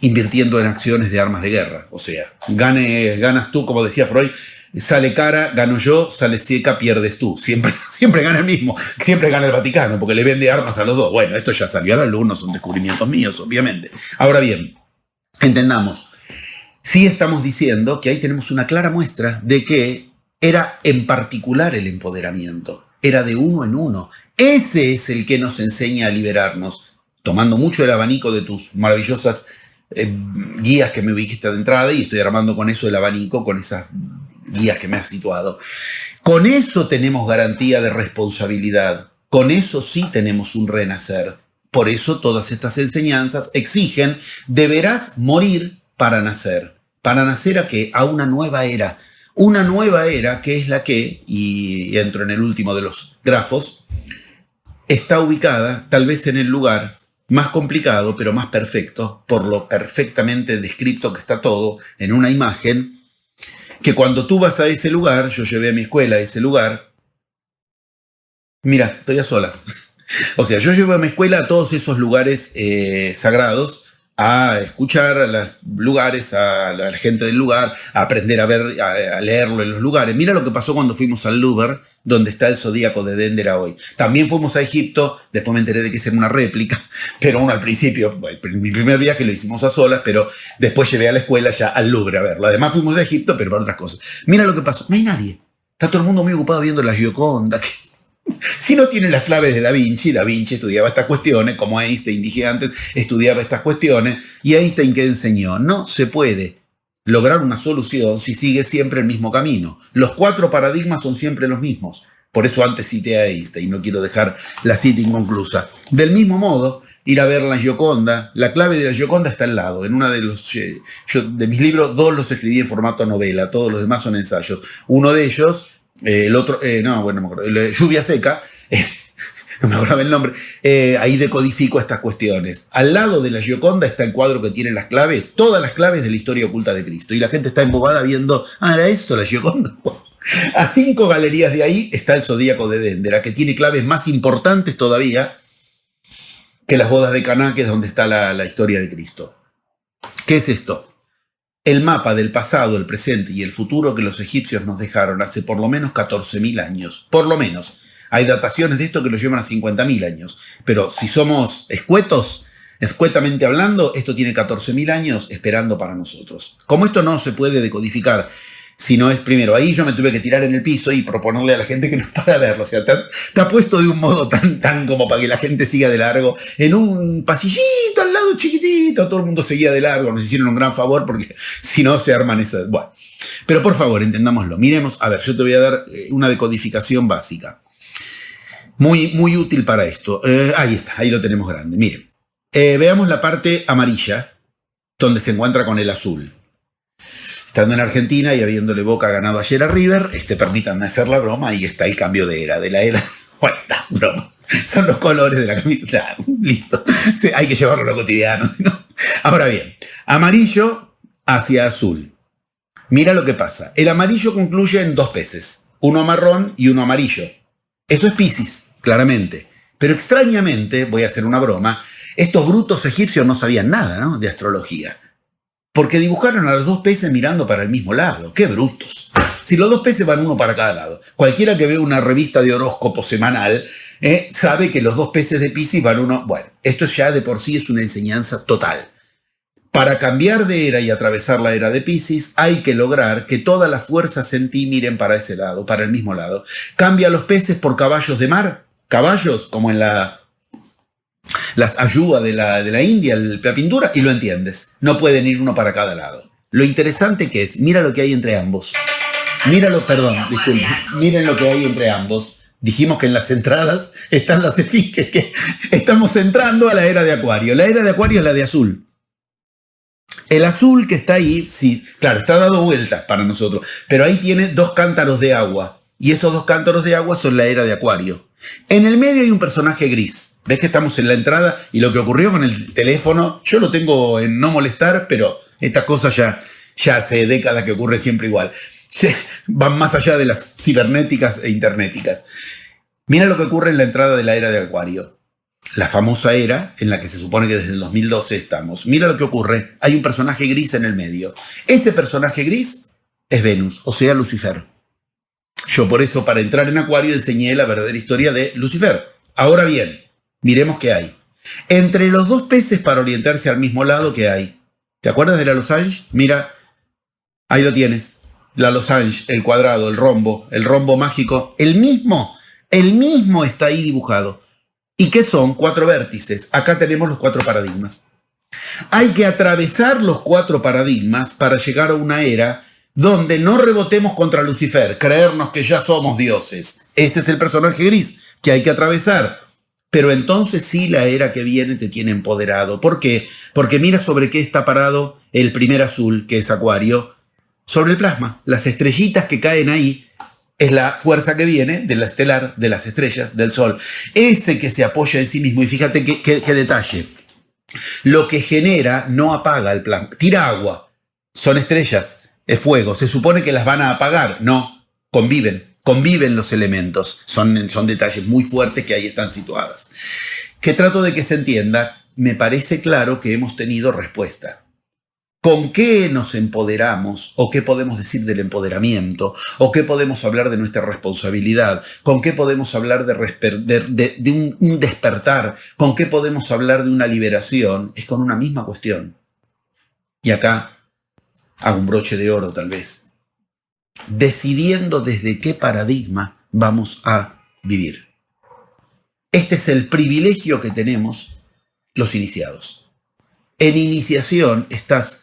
invirtiendo en acciones de armas de guerra. O sea, ganas tú, como decía Freud, sale cara, gano yo, sale seca, pierdes tú. Siempre gana el mismo, siempre gana el Vaticano, porque le vende armas a los dos. Bueno, esto ya salió a la luz, no son descubrimientos míos, obviamente. Ahora bien, entendamos, sí estamos diciendo que ahí tenemos una clara muestra de que era en particular el empoderamiento, era de uno en uno. Ese es el que nos enseña a liberarnos, tomando mucho el abanico de tus maravillosas guías que me ubiciste de entrada y estoy armando con eso el abanico, con esas guías que me has situado. Con eso tenemos garantía de responsabilidad. Con eso sí tenemos un renacer. Por eso todas estas enseñanzas exigen, deberás morir para nacer. ¿Para nacer a qué? A una nueva era. Una nueva era que es la que, y entro en el último de los grafos, está ubicada tal vez en el lugar más complicado, pero más perfecto, por lo perfectamente descrito que está todo en una imagen, que cuando tú vas a ese lugar, yo llevé a mi escuela a ese lugar, mira, estoy a solas. O sea, yo llevo a mi escuela a todos esos lugares sagrados, a escuchar a los lugares, a la gente del lugar, a aprender a ver, a leerlo en los lugares. Mira lo que pasó cuando fuimos al Louvre, donde está el zodíaco de Dendera hoy. También fuimos a Egipto, después me enteré de que era una réplica, pero uno al principio, bueno, mi primer viaje lo hicimos a solas, pero después llevé a la escuela ya al Louvre a verlo. Además fuimos a Egipto, pero para otras cosas. Mira lo que pasó, no hay nadie. Está todo el mundo muy ocupado viendo la Gioconda. Si no tiene las claves de Da Vinci estudiaba estas cuestiones, como Einstein dije antes, estudiaba estas cuestiones, y Einstein ¿qué enseñó? No se puede lograr una solución si sigue siempre el mismo camino. Los 4 paradigmas son siempre los mismos. Por eso antes cité a Einstein, no quiero dejar la cita inconclusa. Del mismo modo, ir a ver la Gioconda, la clave de la Gioconda está al lado. En uno de de mis libros, 2 los escribí en formato novela, todos los demás son ensayos. Uno de ellos... el otro, no me acuerdo, Lluvia Seca, no me acuerdo el nombre, ahí decodifico estas cuestiones. Al lado de la Gioconda está el cuadro que tiene las claves, todas las claves de la historia oculta de Cristo. Y la gente está embobada viendo, ¿era esto la Gioconda? A 5 galerías de ahí está el Zodíaco de Dendera, que tiene claves más importantes todavía que las bodas de Caná, que es donde está la historia de Cristo. ¿Qué es esto? El mapa del pasado, el presente y el futuro que los egipcios nos dejaron hace por lo menos 14.000 años. Por lo menos. Hay dataciones de esto que lo llevan a 50.000 años. Pero si somos escuetamente hablando, esto tiene 14.000 años esperando para nosotros. Como esto no se puede decodificar, si no es primero, ahí yo me tuve que tirar en el piso y proponerle a la gente que no para verlo. O sea, está puesto de un modo tan como para que la gente siga de largo, en un pasillito al lado chiquitito, todo el mundo seguía de largo, nos hicieron un gran favor porque si no se arman esas... Bueno, pero por favor, entendámoslo. Miremos, a ver, yo te voy a dar una decodificación básica. Muy, muy útil para esto. Ahí está, ahí lo tenemos grande. Miren, veamos la parte amarilla, donde se encuentra con el azul. Estando en Argentina y habiéndole Boca ganado ayer a River, permítanme hacer la broma, ahí está el cambio de era. Bueno, broma. Son los colores de la camiseta. Listo. Sí, hay que llevarlo a lo cotidiano. ¿No? Ahora bien, amarillo hacia azul. Mira lo que pasa. El amarillo concluye en 2 peces. Uno marrón y uno amarillo. Eso es Piscis, claramente. Pero extrañamente, voy a hacer una broma, estos brutos egipcios no sabían nada, ¿no?, de astrología. Porque dibujaron a los 2 peces mirando para el mismo lado. ¡Qué brutos! Si los 2 peces van uno para cada lado. Cualquiera que ve una revista de horóscopo semanal sabe que los 2 peces de Piscis van uno... Bueno, esto ya de por sí es una enseñanza total. Para cambiar de era y atravesar la era de Piscis, hay que lograr que todas las fuerzas en ti miren para ese lado, para el mismo lado. Cambia los peces por caballos de mar. Caballos, como en las ayudas de la India, la pintura, y lo entiendes. No pueden ir uno para cada lado. Lo interesante que es, mira lo que hay entre ambos. Miren lo que hay entre ambos. Dijimos que en las entradas están las esfinges, que estamos entrando a la era de Acuario. La era de Acuario es la de azul. El azul que está ahí, sí, claro, está dado vueltas para nosotros, pero ahí tiene 2 cántaros de agua. Y esos 2 cántaros de agua son la era de Acuario. En el medio hay un personaje gris. ¿Ves que estamos en la entrada? Y lo que ocurrió con el teléfono, yo lo tengo en no molestar, pero estas cosas ya hace décadas que ocurre siempre igual. Van más allá de las cibernéticas e internéticas. Mira lo que ocurre en la entrada de la era de Acuario. La famosa era en la que se supone que desde el 2012 estamos. Mira lo que ocurre. Hay un personaje gris en el medio. Ese personaje gris es Venus, o sea, Lucifer. Yo por eso, para entrar en Acuario, enseñé la verdadera historia de Lucifer. Ahora bien, miremos qué hay. Entre los 2 peces para orientarse al mismo lado, ¿qué hay? ¿Te acuerdas de la losange? Mira, ahí lo tienes. La losange, el cuadrado, el rombo mágico. El mismo está ahí dibujado. ¿Y qué son? 4 vértices. Acá tenemos los 4 paradigmas. Hay que atravesar los 4 paradigmas para llegar a una era donde no rebotemos contra Lucifer, creernos que ya somos dioses. Ese es el personaje gris que hay que atravesar. Pero entonces sí, la era que viene te tiene empoderado. ¿Por qué? Porque mira sobre qué está parado el primer azul, que es Acuario. Sobre el plasma. Las estrellitas que caen ahí es la fuerza que viene de la estelar, de las estrellas, del Sol. Ese que se apoya en sí mismo. Y fíjate qué detalle. Lo que genera no apaga el plasma. Tira agua. Son estrellas. Es fuego. Se supone que las van a apagar. No. Conviven los elementos. Son detalles muy fuertes que ahí están situadas. Que trato de que se entienda. Me parece claro que hemos tenido respuesta. ¿Con qué nos empoderamos? ¿O qué podemos decir del empoderamiento? ¿O qué podemos hablar de nuestra responsabilidad? ¿Con qué podemos hablar de un despertar? ¿Con qué podemos hablar de una liberación? Es con una misma cuestión. Y acá hago un broche de oro tal vez. Decidiendo desde qué paradigma vamos a vivir. Este es el privilegio que tenemos los iniciados. En iniciación estás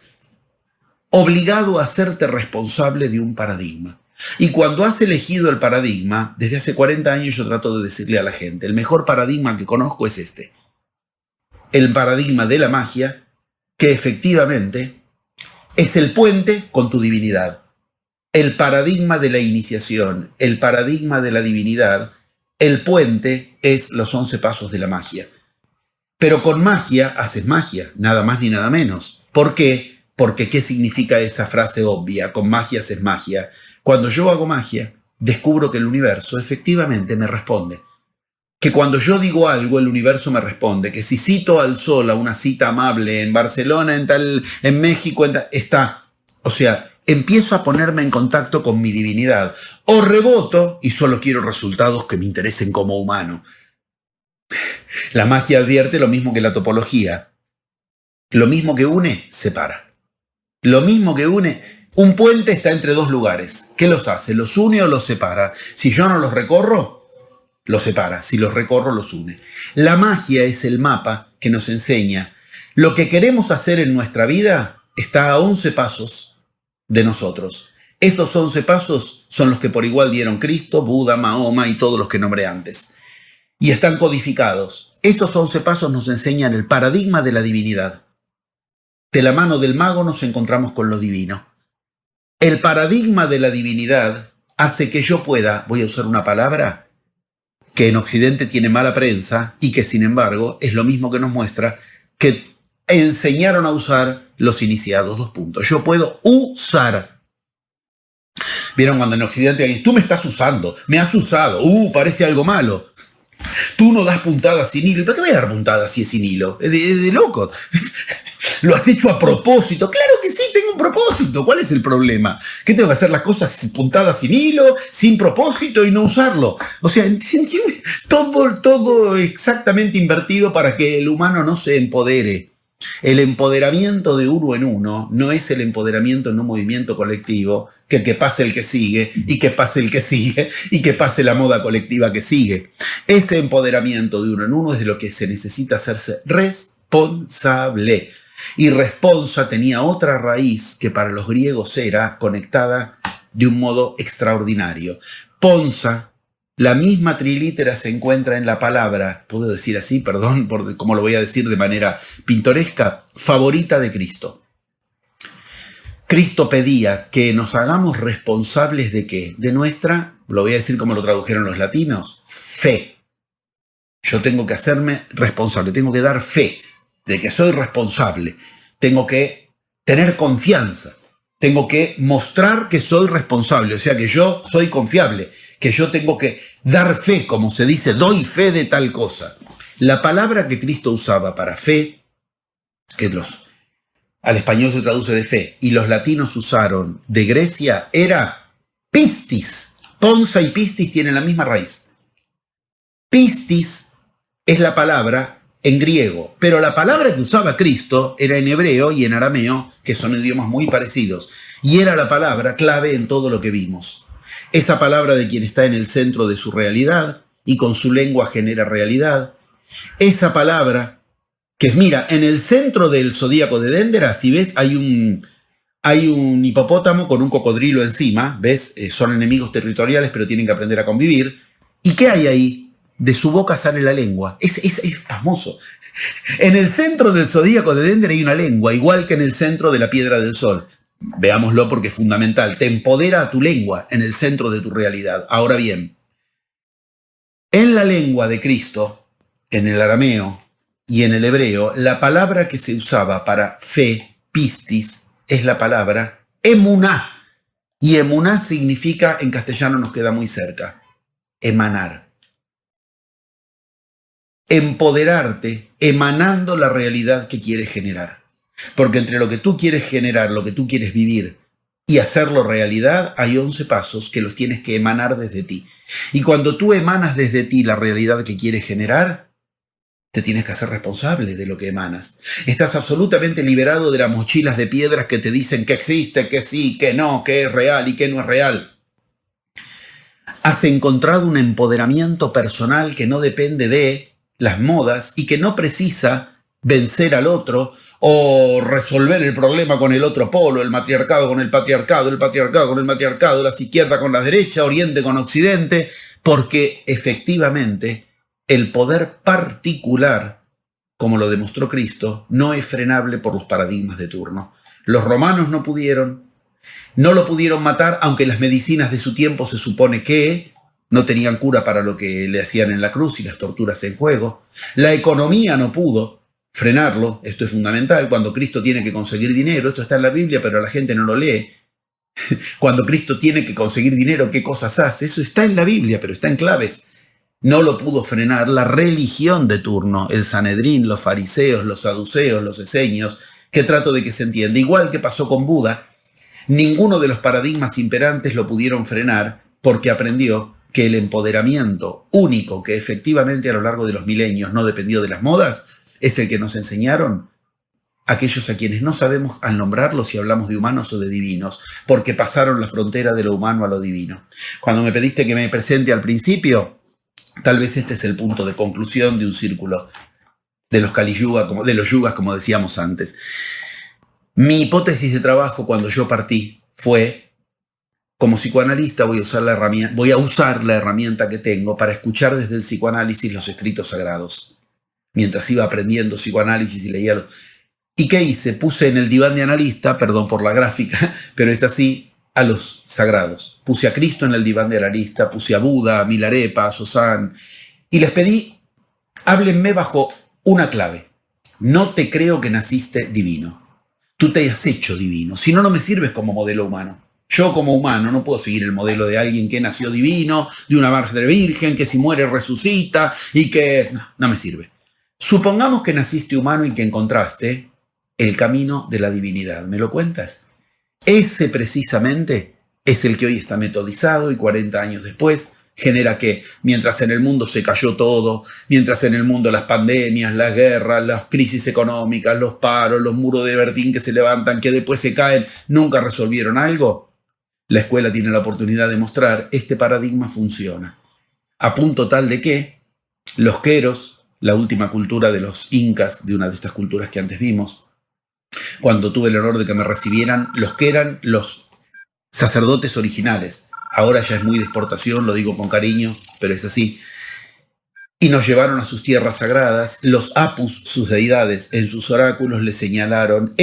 obligado a hacerte responsable de un paradigma. Y cuando has elegido el paradigma, desde hace 40 años yo trato de decirle a la gente, el mejor paradigma que conozco es este. El paradigma de la magia, que efectivamente es el puente con tu divinidad. El paradigma de la iniciación, el paradigma de la divinidad, el puente es los 11 pasos de la magia. Pero con magia haces magia, nada más ni nada menos. ¿Por qué? Porque ¿qué significa esa frase obvia? Con magia haces magia. Cuando yo hago magia, descubro que el universo efectivamente me responde. Que cuando yo digo algo, el universo me responde. Que si cito al sol a una cita amable en Barcelona, en México, está. O sea, empiezo a ponerme en contacto con mi divinidad. O reboto y solo quiero resultados que me interesen como humano. La magia advierte lo mismo que la topología. Lo mismo que une, separa. Lo mismo que une, un puente está entre 2 lugares. ¿Qué los hace? ¿Los une o los separa? Si yo no los recorro, los separa. Si los recorro, los une. La magia es el mapa que nos enseña. Lo que queremos hacer en nuestra vida está a 11 pasos de nosotros. Esos 11 pasos son los que por igual dieron Cristo, Buda, Mahoma y todos los que nombré antes. Y están codificados. Esos 11 pasos nos enseñan el paradigma de la divinidad. De la mano del mago nos encontramos con lo divino. El paradigma de la divinidad hace que yo pueda, voy a usar una palabra que en Occidente tiene mala prensa y que sin embargo es lo mismo que nos muestra que enseñaron a usar los iniciados. 2 puntos. Yo puedo usar. ¿Vieron cuando en Occidente hay, tú me estás usando, me has usado, parece algo malo? Tú no das puntadas sin hilo. ¿Y para qué voy a dar puntadas si es sin hilo? Es de loco. ¿Lo has hecho a propósito? Claro que sí, tengo un propósito. ¿Cuál es el problema? ¿Qué tengo que hacer las cosas puntadas sin hilo, sin propósito y no usarlo? O sea, ¿se entiende? Todo exactamente invertido para que el humano no se empodere. El empoderamiento de uno en uno no es el empoderamiento en un movimiento colectivo, que pase el que sigue, y que pase el que sigue, y que pase la moda colectiva que sigue. Ese empoderamiento de uno en uno es de lo que se necesita hacerse responsable. Y responsa tenía otra raíz que para los griegos era conectada de un modo extraordinario. Ponsa, la misma trilítera se encuentra en la palabra, puedo decir así, perdón, por cómo lo voy a decir de manera pintoresca, favorita de Cristo. Cristo pedía que nos hagamos responsables de ¿qué? De nuestra, lo voy a decir como lo tradujeron los latinos, fe. Yo tengo que hacerme responsable, tengo que dar fe de que soy responsable, tengo que tener confianza, tengo que mostrar que soy responsable, o sea que yo soy confiable, que yo tengo que dar fe, como se dice, doy fe de tal cosa. La palabra que Cristo usaba para fe, que al español se traduce de fe, y los latinos usaron de Grecia, era pistis. Ponsa y pistis tienen la misma raíz. Pistis es la palabra en griego, pero la palabra que usaba Cristo era en hebreo y en arameo, que son idiomas muy parecidos, y era la palabra clave en todo lo que vimos. Esa palabra de quien está en el centro de su realidad y con su lengua genera realidad. Esa palabra que es, mira, en el centro del zodíaco de Dendera, si ves, hay un hipopótamo con un cocodrilo encima, ¿ves? Son enemigos territoriales, pero tienen que aprender a convivir. ¿Y qué hay ahí? De su boca sale la lengua. Es famoso. En el centro del zodíaco de Dendera hay una lengua, igual que en el centro de la piedra del sol. Veámoslo porque es fundamental. Te empodera a tu lengua en el centro de tu realidad. Ahora bien, en la lengua de Cristo, en el arameo y en el hebreo, la palabra que se usaba para fe, pistis, es la palabra emuná. Y emuná significa, en castellano nos queda muy cerca, emanar. Empoderarte, emanando la realidad que quieres generar. Porque entre lo que tú quieres generar, lo que tú quieres vivir y hacerlo realidad, hay 11 pasos que los tienes que emanar desde ti. Y cuando tú emanas desde ti la realidad que quieres generar, te tienes que hacer responsable de lo que emanas. Estás absolutamente liberado de las mochilas de piedras que te dicen que existe, que sí, que no, que es real y que no es real. Has encontrado un empoderamiento personal que no depende de las modas y que no precisa vencer al otro o resolver el problema con el otro polo, el matriarcado con el patriarcado con el matriarcado, la izquierda con la derecha, Oriente con Occidente, porque efectivamente el poder particular, como lo demostró Cristo, no es frenable por los paradigmas de turno. Los romanos no lo pudieron matar, aunque las medicinas de su tiempo se supone que no tenían cura para lo que le hacían en la cruz y las torturas en juego. La economía no pudo frenarlo, esto es fundamental. Cuando Cristo tiene que conseguir dinero, esto está en la Biblia, pero la gente no lo lee. Cuando Cristo tiene que conseguir dinero, ¿qué cosas hace? Eso está en la Biblia, pero está en claves. No lo pudo frenar la religión de turno, el Sanedrín, los fariseos, los saduceos, los esenios, que trato de que se entienda. Igual que pasó con Buda, ninguno de los paradigmas imperantes lo pudieron frenar porque aprendió que el empoderamiento único que efectivamente a lo largo de los milenios no dependió de las modas es el que nos enseñaron aquellos a quienes no sabemos al nombrarlos si hablamos de humanos o de divinos, porque pasaron la frontera de lo humano a lo divino. Cuando me pediste que me presente al principio, tal vez este es el punto de conclusión de un círculo de los Kali Yuga, de los yugas, como decíamos antes. Mi hipótesis de trabajo cuando yo partí fue: como psicoanalista voy a usar la herramienta que tengo para escuchar desde el psicoanálisis los escritos sagrados. Mientras iba aprendiendo psicoanálisis y leía ¿Y qué hice? Puse en el diván de analista, perdón por la gráfica, pero es así, a los sagrados. Puse a Cristo en el diván de analista, puse a Buda, a Milarepa, a Sosán, y les pedí, háblenme bajo una clave. No te creo que naciste divino. Tú te has hecho divino. Si no, no me sirves como modelo humano. Yo como humano no puedo seguir el modelo de alguien que nació divino, de una madre virgen, que si muere resucita y que... No me sirve. Supongamos que naciste humano y que encontraste el camino de la divinidad. ¿Me lo cuentas? Ese precisamente es el que hoy está metodizado y 40 años después genera que, mientras en el mundo se cayó todo, mientras en el mundo las pandemias, las guerras, las crisis económicas, los paros, los muros de Berlín que se levantan, que después se caen, nunca resolvieron algo, la escuela tiene la oportunidad de mostrar este paradigma funciona. A punto tal de que los queros, la última cultura de los incas, de una de estas culturas que antes vimos, cuando tuve el honor de que me recibieran, los que eran los sacerdotes originales, ahora ya es muy de exportación, lo digo con cariño, pero es así, y nos llevaron a sus tierras sagradas, los apus, sus deidades, en sus oráculos les señalaron,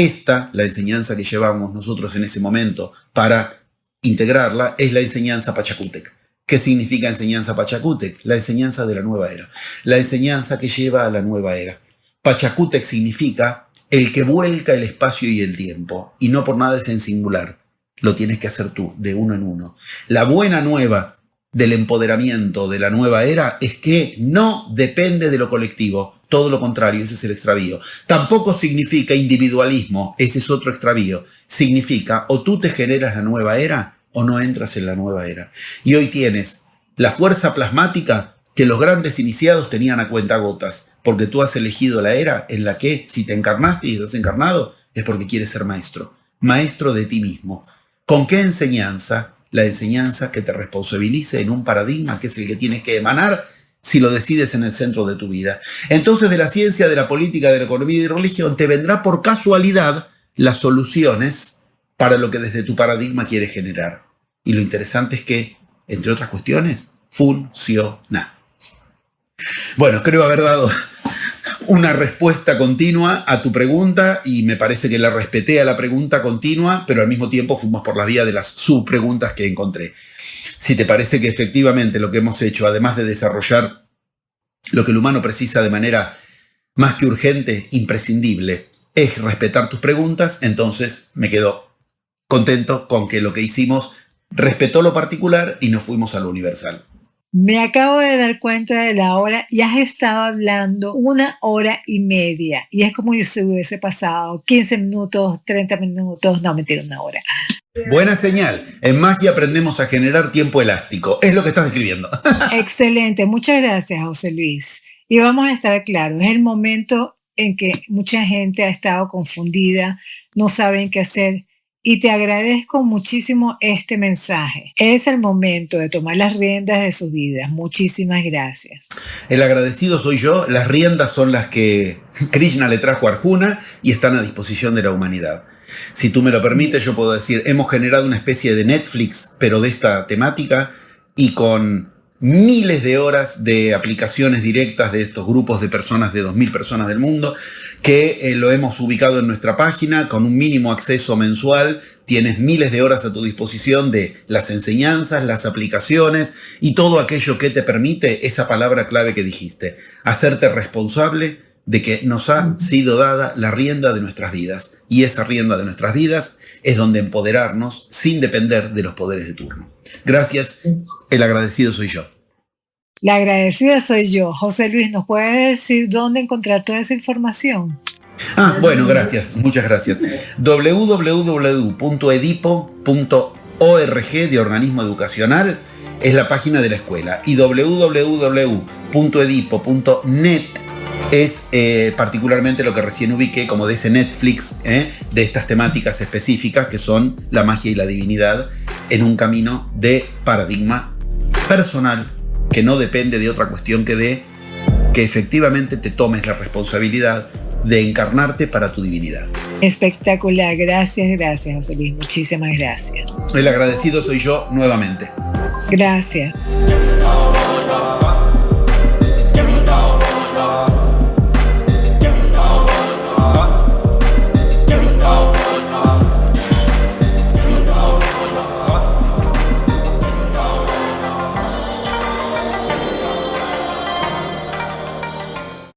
la enseñanza que llevamos nosotros en ese momento para integrarla, es la enseñanza Pachacútec. ¿Qué significa enseñanza Pachacútec? La enseñanza de la nueva era, la enseñanza que lleva a la nueva era. Pachacútec significa el que vuelca el espacio y el tiempo, y no por nada es en singular. Lo tienes que hacer tú, de uno en uno. La buena nueva del empoderamiento de la nueva era es que no depende de lo colectivo, todo lo contrario, ese es el extravío. Tampoco significa individualismo, ese es otro extravío. Significa o tú te generas la nueva era o no entras en la nueva era. Y hoy tienes la fuerza plasmática que los grandes iniciados tenían a cuentagotas, porque tú has elegido la era en la que, si te encarnaste y estás encarnado, es porque quieres ser maestro de ti mismo. ¿Con qué enseñanza? La enseñanza que te responsabilice en un paradigma que es el que tienes que emanar si lo decides en el centro de tu vida. Entonces, de la ciencia, de la política, de la economía y de religión, te vendrá por casualidad las soluciones para lo que desde tu paradigma quieres generar. Y lo interesante es que, entre otras cuestiones, funciona. Bueno, creo haber dado una respuesta continua a tu pregunta y me parece que la respeté a la pregunta continua, pero al mismo tiempo fuimos por la vía de las subpreguntas que encontré. Si te parece que efectivamente lo que hemos hecho, además de desarrollar lo que el humano precisa de manera más que urgente, imprescindible, es respetar tus preguntas, entonces me quedo contento con que lo que hicimos respetó lo particular y nos fuimos a lo universal. Me acabo de dar cuenta de la hora y has estado hablando 1 hora y media. Y es como si se hubiese pasado 15 minutos, 30 minutos, no, mentira, 1 hora. Buena señal. En magia aprendemos a generar tiempo elástico. Es lo que estás describiendo. Excelente. Muchas gracias, José Luis. Y vamos a estar claros, es el momento en que mucha gente ha estado confundida, no saben qué hacer. Y te agradezco muchísimo este mensaje. Es el momento de tomar las riendas de sus vidas. Muchísimas gracias. El agradecido soy yo. Las riendas son las que Krishna le trajo a Arjuna y están a disposición de la humanidad. Si tú me lo permites, yo puedo decir, hemos generado una especie de Netflix, pero de esta temática y con miles de horas de aplicaciones directas de estos grupos de personas, de 2.000 personas del mundo, que lo hemos ubicado en nuestra página con un mínimo acceso mensual. Tienes miles de horas a tu disposición de las enseñanzas, las aplicaciones y todo aquello que te permite esa palabra clave que dijiste, hacerte responsable de que nos ha sido dada la rienda de nuestras vidas. Y esa rienda de nuestras vidas es donde empoderarnos sin depender de los poderes de turno. Gracias, el agradecido soy yo. La agradecida soy yo. José Luis, ¿nos puede decir dónde encontrar toda esa información? Bueno, gracias, muchas gracias. www.edipo.org de organismo educacional es la página de la escuela y www.edipo.net es particularmente lo que recién ubiqué como de ese Netflix de estas temáticas específicas que son la magia y la divinidad en un camino de paradigma personal que no depende de otra cuestión que efectivamente te tomes la responsabilidad de encarnarte para tu divinidad. Espectacular, gracias José Luis, muchísimas gracias. El agradecido soy yo nuevamente. Gracias.